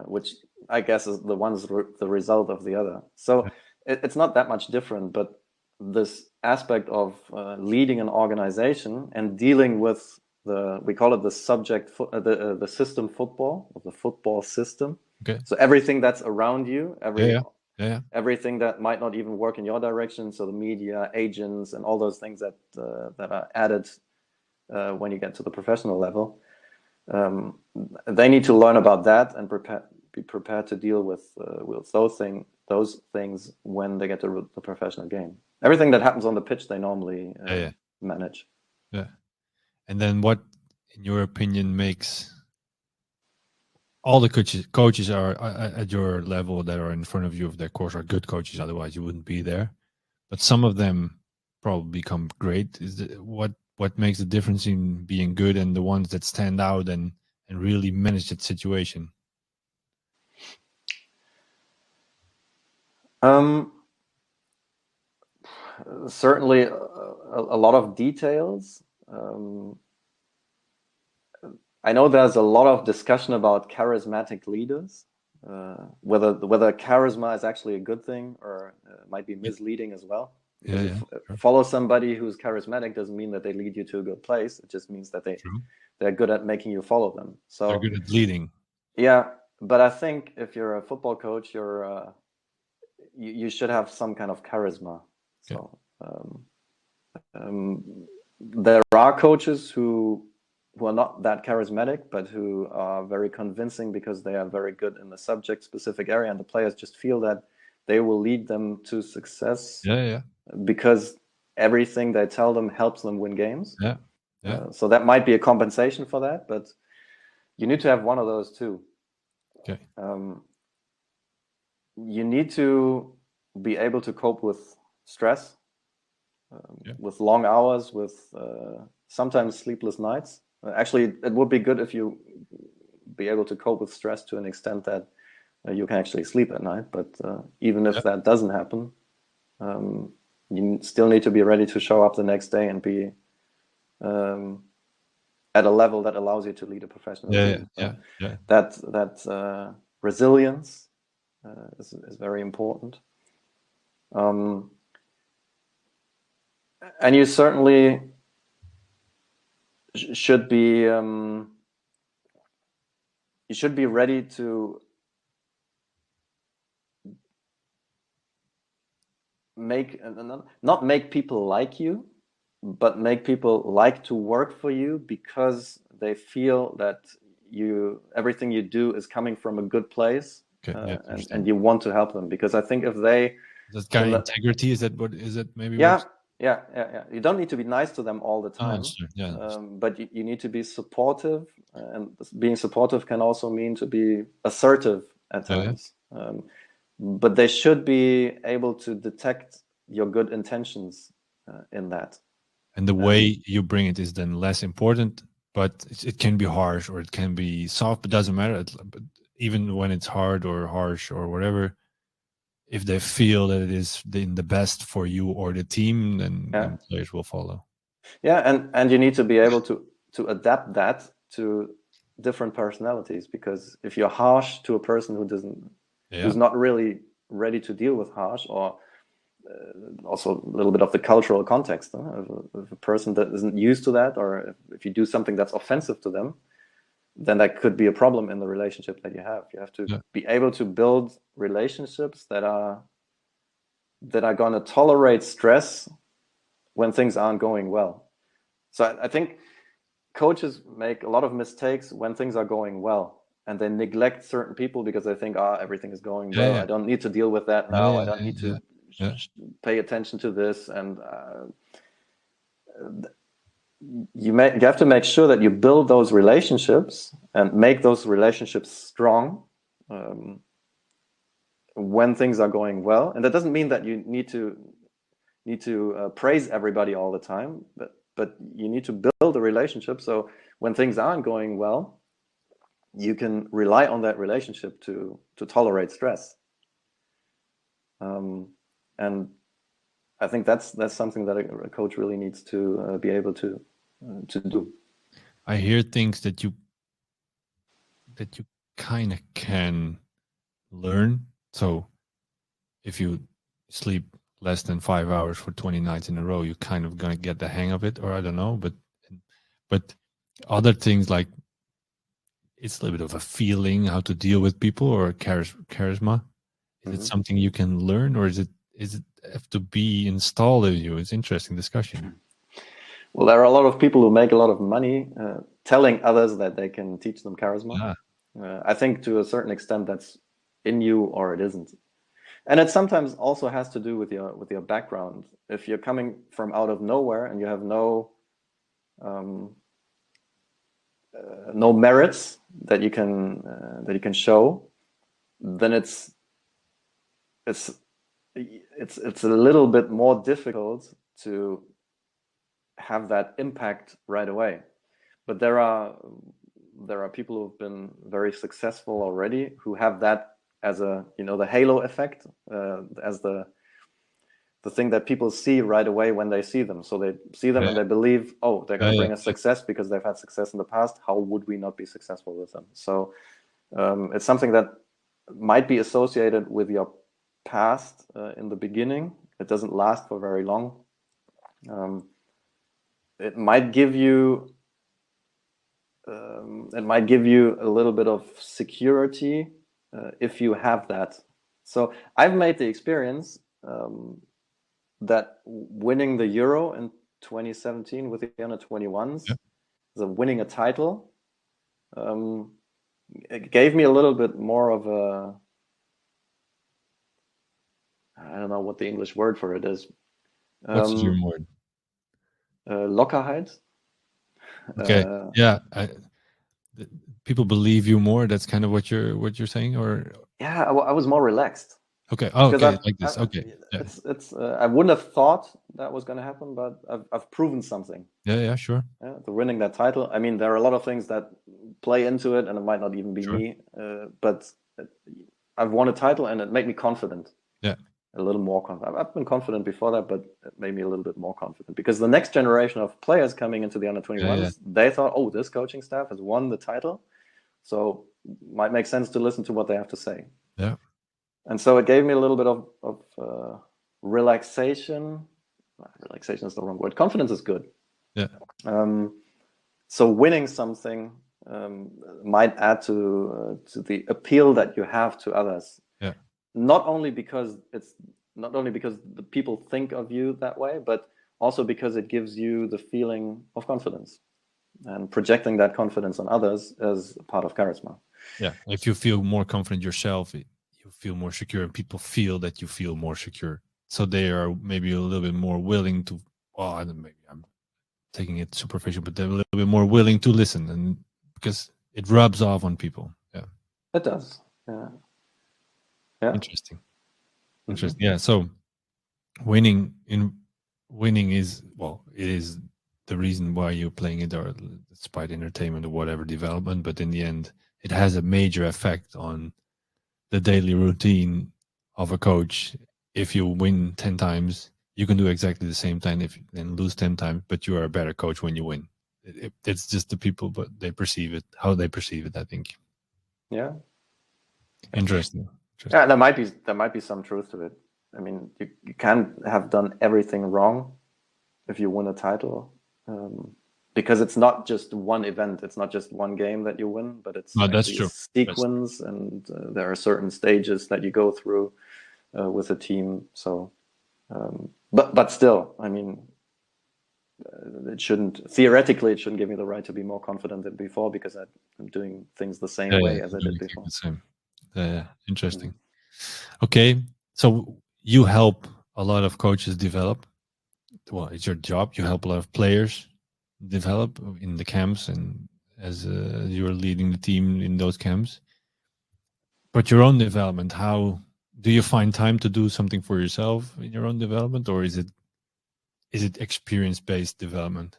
Which I guess is the result of the other. So it's not that much different, but this aspect of leading an organization and dealing with we call it the the system football, or the football system. So everything that's around you, everything that might not even work in your direction. So the media, agents, and all those things that are added when you get to the professional level. They need to learn about that and be prepared to deal with those things when they get to the professional game. Everything that happens on the pitch, they normally manage. And then, what, in your opinion, makes all the coaches are at your level that are in front of you, of their course, are good coaches? Otherwise, you wouldn't be there. But some of them probably become great. What makes the difference in being good and the ones that stand out and really manage that situation? Certainly a lot of details. I know there's a lot of discussion about charismatic leaders, whether charisma is actually a good thing or might be misleading as well. Follow somebody who's charismatic doesn't mean that they lead you to a good place. It just means that they're good at making you follow them. So they're good at leading. Yeah, but I think if you're a football coach, you should have some kind of charisma. So there are coaches who are not that charismatic, but who are very convincing because they are very good in the subject-specific area, and the players just feel that they will lead them to success. Because everything they tell them helps them win games. So that might be a compensation for that, but you need to have one of those too. you need to be able to cope with stress, Yeah. with long hours, with sometimes sleepless nights. Actually, it would be good if you be able to cope with stress to an extent that you can actually sleep at night. But even if Yeah. that doesn't happen, you still need to be ready to show up the next day and be at a level that allows you to lead a professional Yeah. team. Yeah. So Yeah. that resilience is very important. And you certainly should be you should be ready to make not make people like you, but make people like to work for you because they feel that everything you do is coming from a good place, Okay. Yeah. and Understand. you want to help them, because I think if they That kind in of the integrity, is that what is that maybe what? yeah, yeah, you don't need to be nice to them all the Oh, time, sure. Yeah. Understand. but you need to be supportive, and being supportive can also mean to be assertive at Yeah. Yeah. times, but they should be able to detect your good intentions in that. And the And way you bring it is then less important, but it can be harsh or it can be soft, but doesn't matter. But even when it's hard or harsh or whatever, if they feel that it is in the best for you or the team, yeah, then players will follow. yeah, and you need to be able to adapt that to different personalities, because if you're harsh to a person Yeah. who's not really ready to deal with harsh, or also a little bit of the cultural context, if a person that isn't used to that, or if you do something that's offensive to them, then that could be a problem in the relationship that you have. You have to Yeah. be able to build relationships that are going to tolerate stress when things aren't going well. So I think coaches make a lot of mistakes when things are going well, and they neglect certain people because they think, everything is going Yeah. well, Yeah. I don't need to deal with that Yeah. now, I Yeah. don't need Yeah. to Yeah. pay attention to this. And you have to make sure that you build those relationships and make those relationships strong, um, when things are going well. And that doesn't mean that you need to praise everybody all the time, but you need to build a relationship, so when things aren't going well, you can rely on that relationship to tolerate stress. And I think that's something that a coach really needs to be able to do. I hear things that you kind of can learn. So if you sleep less than 5 hours for 20 nights in a row, you're kind of gonna get the hang of it, or I don't know. But other things like it's a little bit of a feeling how to deal with people or charisma. Is it Mm-hmm. something you can learn, or is it have to be installed in you? It's interesting discussion. Well, there are a lot of people who make a lot of money telling others that they can teach them charisma. Yeah. I think to a certain extent that's in you or it isn't. And it sometimes also has to do with your background. If you're coming from out of nowhere and you have um, no merits that you can show, then it's it's a little bit more difficult to have that impact right away. But there are people who've been very successful already, who have that as the halo effect, as the thing that people see right away when they see them. So they see them Yeah. and they believe, oh, they're going Yeah. to Yeah. bring us success because they've had success in the past. How would we not be successful with them? So it's something that might be associated with your past in the beginning. It doesn't last for very long. Um, it might give you a little bit of security if you have that. So I've made the experience that winning the Euro in 2017 with the under 21s, Yeah. the winning a title, um, it gave me a little bit more of a, I don't know what the English word for it is, What's your um, word? Lockerheit. Okay. Uh, Yeah. People believe you more. That's kind of what you're saying, or yeah, I was more relaxed. Okay. Oh, because okay. Like this. Okay. Yeah. it's I wouldn't have thought that was going to happen, but I've proven something. Yeah. Yeah. Sure. To winning that title. I mean, there are a lot of things that play into it, and it might not even be Sure. me. But I've won a title, and it made me confident. Yeah. A little more confident. I've been confident before that, but it made me a little bit more confident because the next generation of players coming into the under 21s, they thought, oh, this coaching staff has won the title, so might make sense to listen to what they have to say. Yeah. And so it gave me a little bit of relaxation. Relaxation is the wrong word. Confidence is good. Yeah. So winning something might add to the appeal that you have to others. Yeah. Not only because the people think of you that way, but also because it gives you the feeling of confidence, and projecting that confidence on others is part of charisma. Yeah. If you feel more confident yourself, you feel more secure, and people feel that you feel more secure. So they are maybe a little bit more willing to. Well, maybe I'm taking it superficial, but they're a little bit more willing to listen, and because it rubs off on people. Yeah. It does. Yeah. Yeah. Interesting. Interesting. Yeah. So winning is, well, it is the reason why you're playing it, or despite entertainment or whatever development, but in the end it has a major effect on the daily routine of a coach. If you win 10 times, you can do exactly the same thing if and lose 10 times, but you are a better coach when you win. It's just the people, but they perceive it, how they perceive it, I think. Yeah. Interesting. Yeah, there might be some truth to it. I mean, you can't have done everything wrong if you win a title, because it's not just one event. It's not just one game that you win, but it's That's actually true. a sequence, and there are certain stages that you go through with a team. So, but still, I mean, theoretically it shouldn't give me the right to be more confident than before, because I'm doing things the same way as I did before. The same. Interesting. Okay, so you help a lot of coaches develop. Well, it's your job. You help a lot of players develop in the camps, and as you're leading the team in those camps. But your own development, how do you find time to do something for yourself in your own development, or is it experience-based development?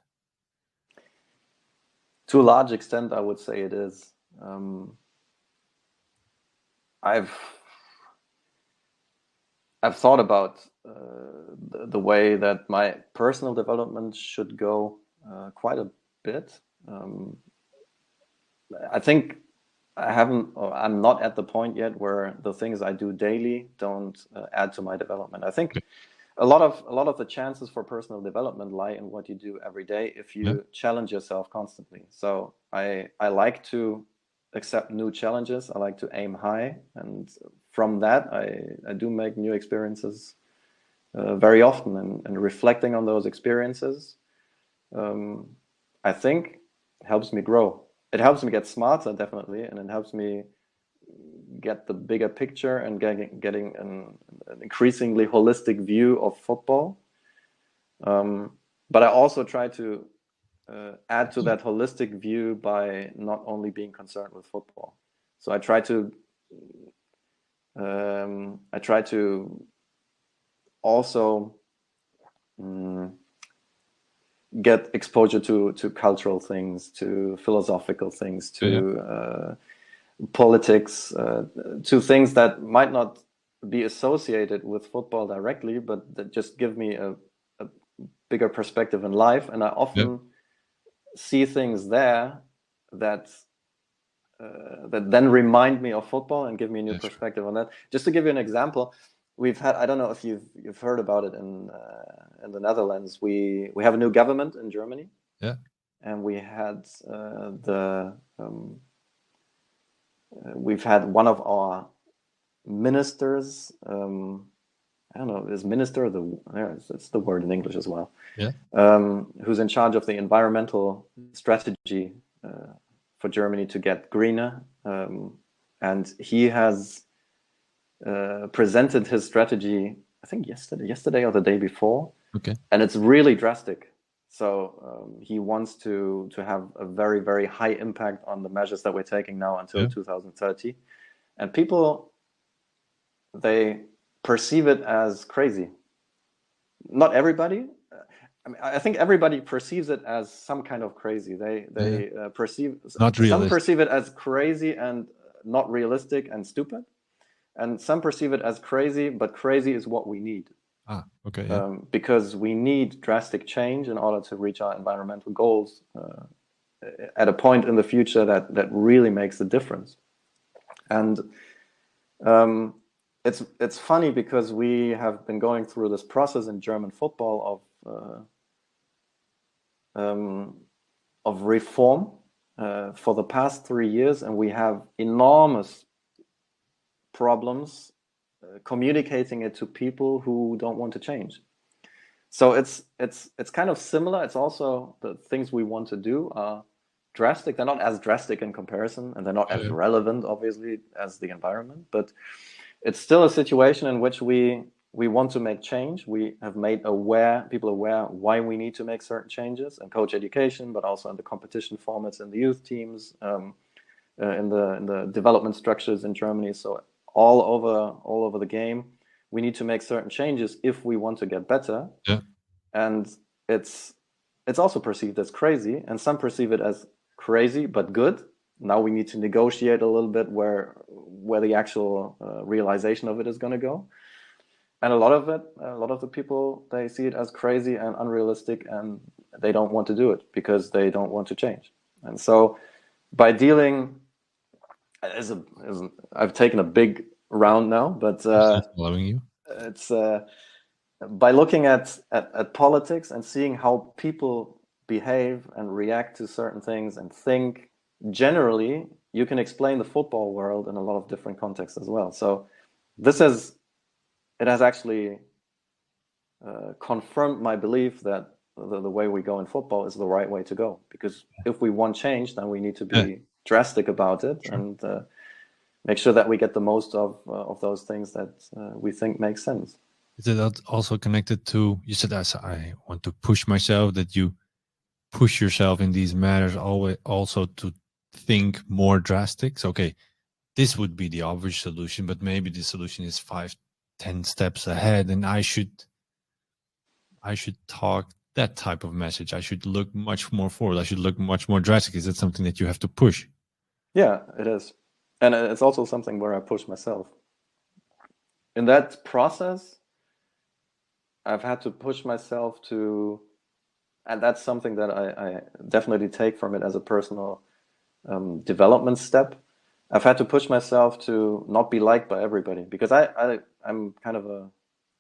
To a large extent, I would say it is. I've thought about the way that my personal development should go quite a bit. I think I'm not at the point yet where the things I do daily don't add to my development. I think a lot of the chances for personal development lie in what you do every day if you challenge yourself constantly. So I like to accept new challenges. I like to aim high, and from that I do make new experiences very often, and reflecting on those experiences, I think helps me grow. It helps me get smarter, definitely, and it helps me get the bigger picture and getting an increasingly holistic view of football. But I also try to add to that holistic view by not only being concerned with football. So I try to also get exposure to cultural things, to philosophical things, to politics, to things that might not be associated with football directly, but that just give me a bigger perspective in life. And I often see things there that then remind me of football and give me a new perspective on that. Just to give you an example, we've had, I don't know if you've heard about it in the Netherlands. We have a new government in Germany. Yeah. And we had we've had one of our ministers. I don't know, is minister it's the word in English as well. Yeah. Who's in charge of the environmental strategy for Germany to get greener, and he has presented his strategy, I think yesterday or the day before. Okay. And it's really drastic. So he wants to have a very, very high impact on the measures that we're taking now until 2030. And people, they perceive it as crazy. Not everybody. I mean, I think everybody perceives it as some kind of crazy. They perceive Not some realistic. perceive it as crazy and not realistic and stupid, and some perceive it as crazy, but crazy is what we need. Okay. Yeah. Because we need drastic change in order to reach our environmental goals at a point in the future that really makes a difference. And it's funny because we have been going through this process in German football of reform for the past 3 years, and we have enormous problems communicating it to people who don't want to change. So it's kind of similar. It's also the things we want to do are drastic. They're not as drastic in comparison, and they're not as relevant, obviously, as the environment. But it's still a situation in which we want to make change. We have made people aware why we need to make certain changes in coach education, but also in the competition formats in the youth teams, in the development structures in Germany. So all over the game, we need to make certain changes if we want to get better. Yeah. And it's also perceived as crazy, and some perceive it as crazy but good. Now we need to negotiate a little bit where the actual realization of it is going to go. And a lot of the people, they see it as crazy and unrealistic, and they don't want to do it because they don't want to change. And so by dealing I've taken a big round now, but following you. It's by looking at politics and seeing how people behave and react to certain things and think, generally, you can explain the football world in a lot of different contexts as well. So it has actually confirmed my belief that the way we go in football is the right way to go. Because if we want change, then we need to be drastic about it and make sure that we get the most of those things that we think make sense. Is it also connected to, you said, as I want to push myself, that you push yourself in these matters always also to think more drastic? So, okay, this would be the obvious solution, but maybe the solution is 5-10 steps ahead, and I should talk that type of message. I should look much more forward. I should look much more drastic. Is that something that you have to push? Yeah, it is. And it's also something where I push myself. In that process, I've had to push myself to, and that's something that I definitely take from it as a personal development step. I've had to push myself to not be liked by everybody, because I'm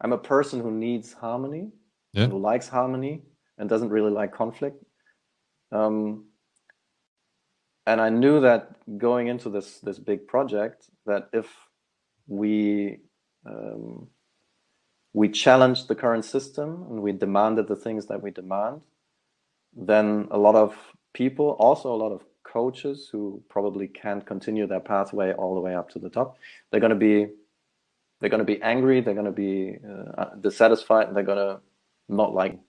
a person who needs harmony, and who likes harmony and doesn't really like conflict. And I knew that going into this big project, that if we challenged the current system and we demanded the things that we demand, then a lot of people, also a lot of coaches who probably can't continue their pathway all the way up to the top, they're going to be angry, they're going to be dissatisfied, and they're going to not like it.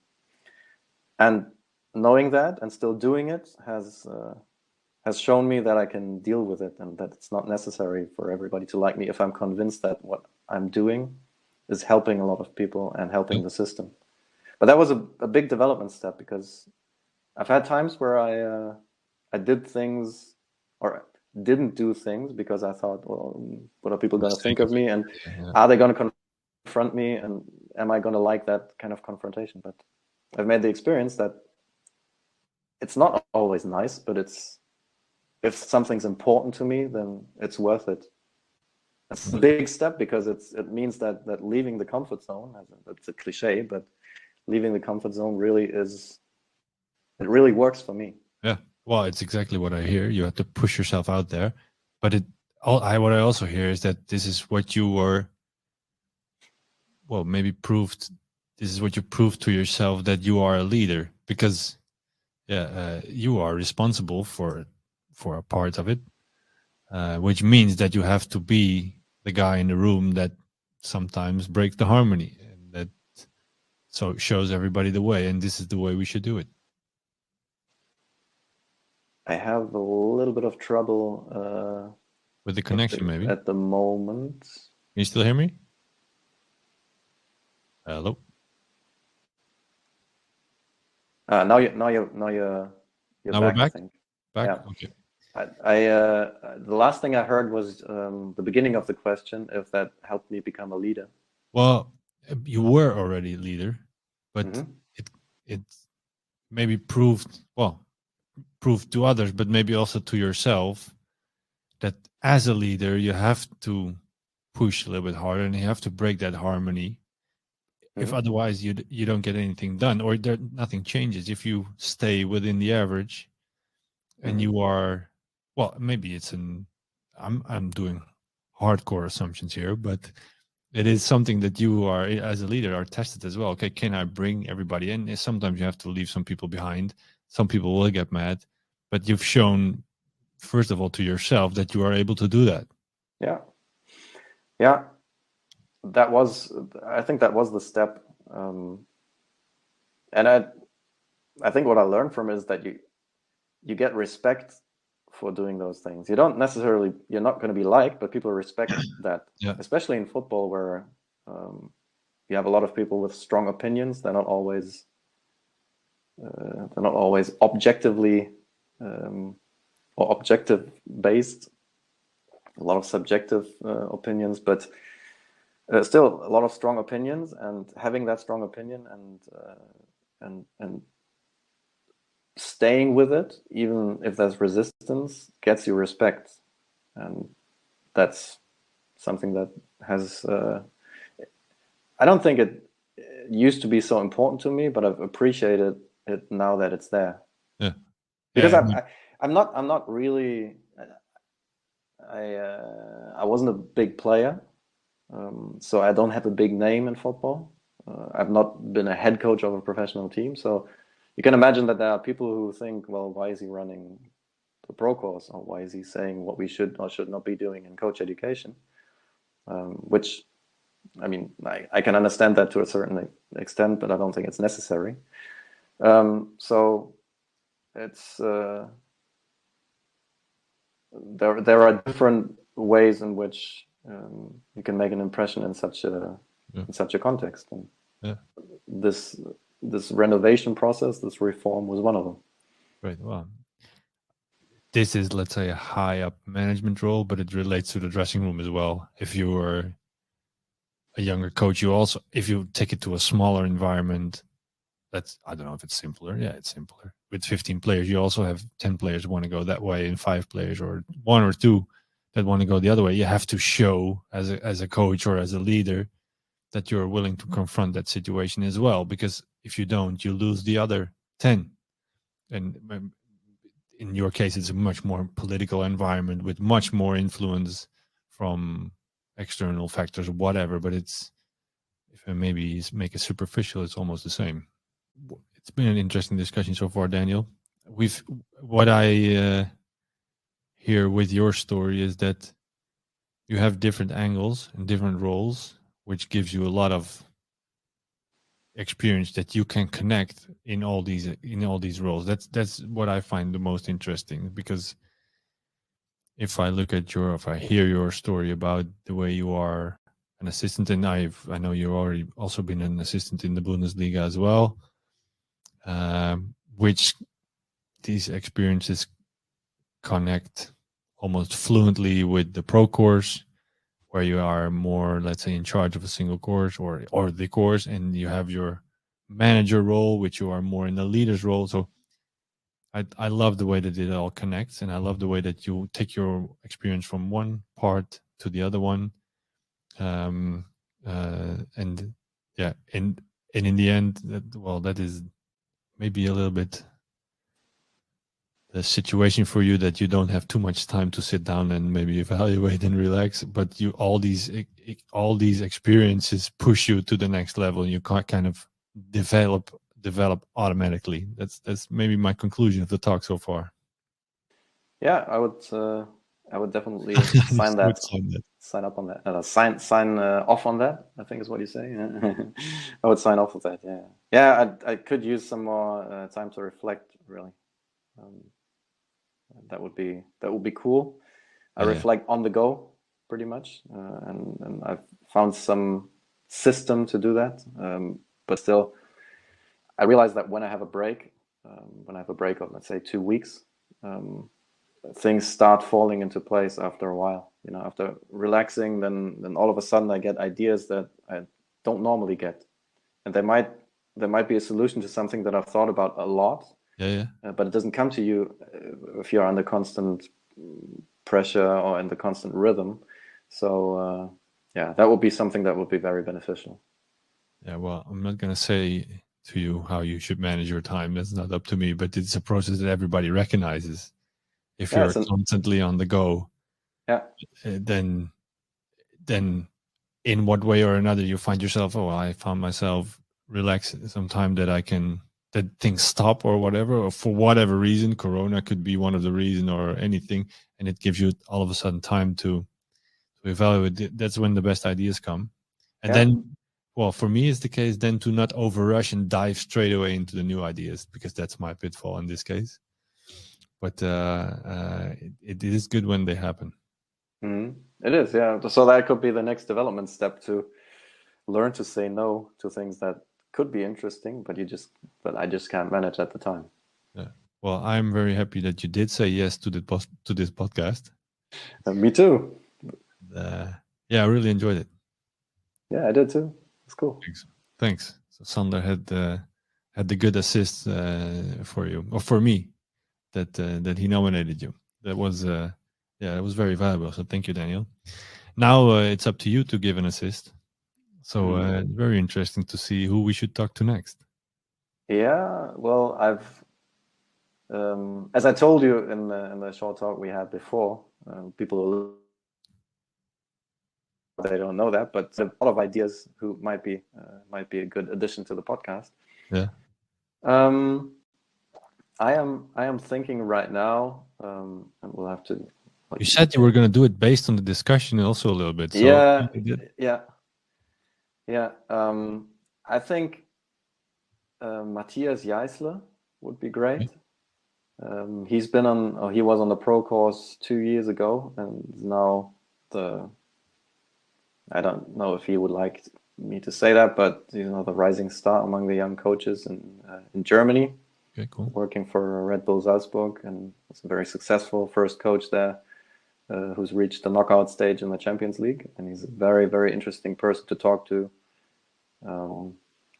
And knowing that and still doing it has shown me that I can deal with it, and that it's not necessary for everybody to like me if I'm convinced that what I'm doing is helping a lot of people and helping the system. But that was a big development step, because I've had times where I did things or didn't do things because I thought, well, what are people going to think of me, and are they going to confront me, and am I going to like that kind of confrontation? But I've made the experience that it's not always nice, but if something's important to me, then it's worth it. It's a big step, because it means that leaving the comfort zone, it's a cliche, but leaving the comfort zone really works for me. Yeah. Well, it's exactly what I hear. You have to push yourself out there. But what I also hear is that this is what you were, well, maybe proved. This is what you proved to yourself, that you are a leader, because you are responsible for a part of it, which means that you have to be the guy in the room that sometimes breaks the harmony, and that so shows everybody the way, and this is the way we should do it. I have a little bit of trouble with the connection, maybe at the moment. Can you still hear me? Hello. Now you're Now we're back, I back. think. Back. Yeah. Okay. The last thing I heard was the beginning of the question, if that helped me become a leader. Well, you were already a leader, but Hmm. it maybe proved to others, but maybe also to yourself that as a leader you have to push a little bit harder and you have to break that harmony. If Hmm. otherwise you don't get anything done, or nothing changes. If you stay within the average and Hmm. you are, well, maybe it's an I'm doing hardcore assumptions here, but it is something that you are as a leader are tested as well. Okay, can I bring everybody in? Sometimes you have to leave some people behind. Some people will get mad, but you've shown first of all to yourself that you are able to do that. Yeah. Yeah. That was, I think that was the step. And I think what I learned from it is that you get respect for doing those things. You don't necessarily, you're not going to be liked, but people respect that, Yeah, especially in football where um, you have a lot of people with strong opinions. They're not always objectively um, or objective based. A lot of subjective opinions, but still a lot of strong opinions. And having that strong opinion and staying with it, even if there's resistance, gets you respect, and that's something that has. I don't think it used to be so important to me, but I've appreciated it now that it's there. yeah, Because yeah. I'm not really. I wasn't a big player, so I don't have a big name in football. I've not been a head coach of a professional team, so you can imagine that there are people who think, well, why is he running the pro course, or why is he saying what we should or should not be doing in coach education? Which, I mean, I can understand that to a certain extent, but I don't think it's necessary. So it's there are different ways in which you can make an impression Yeah, in such a context, and yeah. this this renovation process, this reform, was one of them. Right. Well, this is, let's say, a high up management role, but it relates to the dressing room as well. If you were a younger coach, you also, if you take it to a smaller environment, that's, I don't know if it's simpler. Yeah, it's simpler. With 15 players, you also have 10 players want to go that way and 5 players or one or two that want to go the other way. You have to show as a coach or as a leader that you're willing to confront that situation as well. Because if you don't, you lose the other 10. And in your case, it's a much more political environment with much more influence from external factors or whatever. But it's, if I maybe make it superficial, it's almost the same. It's been an interesting discussion so far, Daniel. We've What I hear with your story is that you have different angles and different roles, which gives you a lot of experience that you can connect in all these roles. That's what I find the most interesting, because if I hear your story about the way you are an assistant, and I know you've already also been an assistant in the Bundesliga as well, which these experiences connect almost fluently with the pro course, where you are more, let's say, in charge of a single course or the course, and you have your manager role, which you are more in the leader's role. So I love the way that it all connects, and I love the way that you take your experience from one part to the other one, um, and yeah, and in the end, that is maybe a little bit the situation for you, that you don't have too much time to sit down and maybe evaluate and relax, but you all these experiences push you to the next level, and you kind of develop automatically. That's maybe my conclusion of the talk so far. Yeah, I would definitely You sign would that, say that. sign up on that, sign off on that, I think is what you say. I would sign off with that. Yeah, yeah. I could use some more time to reflect. Really, um, that would be cool. I Yeah, reflect on the go pretty much, and I've found some system to do that. But still, I realize that when I have a break, of, let's say, 2 weeks, things start falling into place after a while. After relaxing, then all of a sudden I get ideas that I don't normally get, and there might be a solution to something that I've thought about a lot. But it doesn't come to you if you're under constant pressure or in the constant rhythm. So that would be something that would be very beneficial. Yeah, well, I'm not going to say to you how you should manage your time. That's not up to me, but it's a process that everybody recognizes. If you're constantly on the go, then in what way or another you find yourself, I found myself relaxed some time that things stop or whatever, or for whatever reason. Corona could be one of the reason or anything, and it gives you all of a sudden time to evaluate it. That's when the best ideas come. And then, well, for me it's the case then to not overrush and dive straight away into the new ideas, because that's my pitfall in this case. But it is good when they happen. It is, yeah. So that could be the next development step, to learn to say no to things that could be interesting, but I just can't manage at the time. Yeah. Well, I'm very happy that you did say yes to this podcast. Me too. Yeah, I really enjoyed it. Yeah, I did too. It's cool. Thanks. So Sander had the good assist for you, or for me, that he nominated you. That was it was very valuable. So thank you, Daniel. Now it's up to you to give an assist. So it's very interesting to see who we should talk to next. Yeah, well, I've as I told you in the short talk we had before, people, they don't know that, but a lot of ideas who might be a good addition to the podcast. Yeah. I am thinking right now, and we'll have to. You said you were going to do it based on the discussion also a little bit. So yeah. I think Matthias Geisler would be great. He was on the pro course 2 years ago, and now I don't know if he would like me to say that, but the rising star among the young coaches in Germany. Okay, cool. Working for Red Bull Salzburg, and was a very successful first coach there, who's reached the knockout stage in the Champions League, and he's a very, very interesting person to talk to.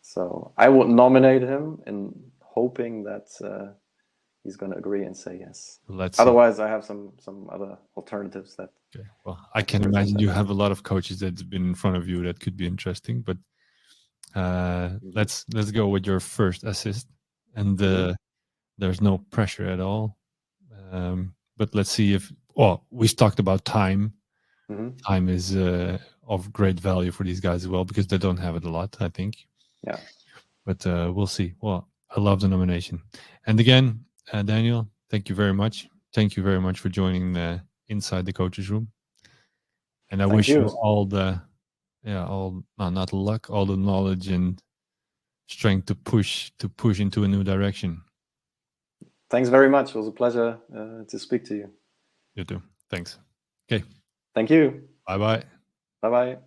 So I would nominate him, in hoping that he's going to agree and say yes. Otherwise, I have some other alternatives that. Okay. Well, I can imagine you have a lot of coaches that's been in front of you that could be interesting, but let's go with your first assist, and there's no pressure at all. But let's see if. Well, we've talked about time. Time is of great value for these guys as well, because they don't have it a lot, I think. Yeah. But we'll see. Well, I love the nomination. And again, Daniel, thank you very much. Thank you very much for joining Inside the Coaches Room. And I wish you all the, not luck, all the knowledge and strength to push into a new direction. Thanks very much. It was a pleasure to speak to you. You too. Thanks. Okay. Thank you. Bye-bye. Bye-bye.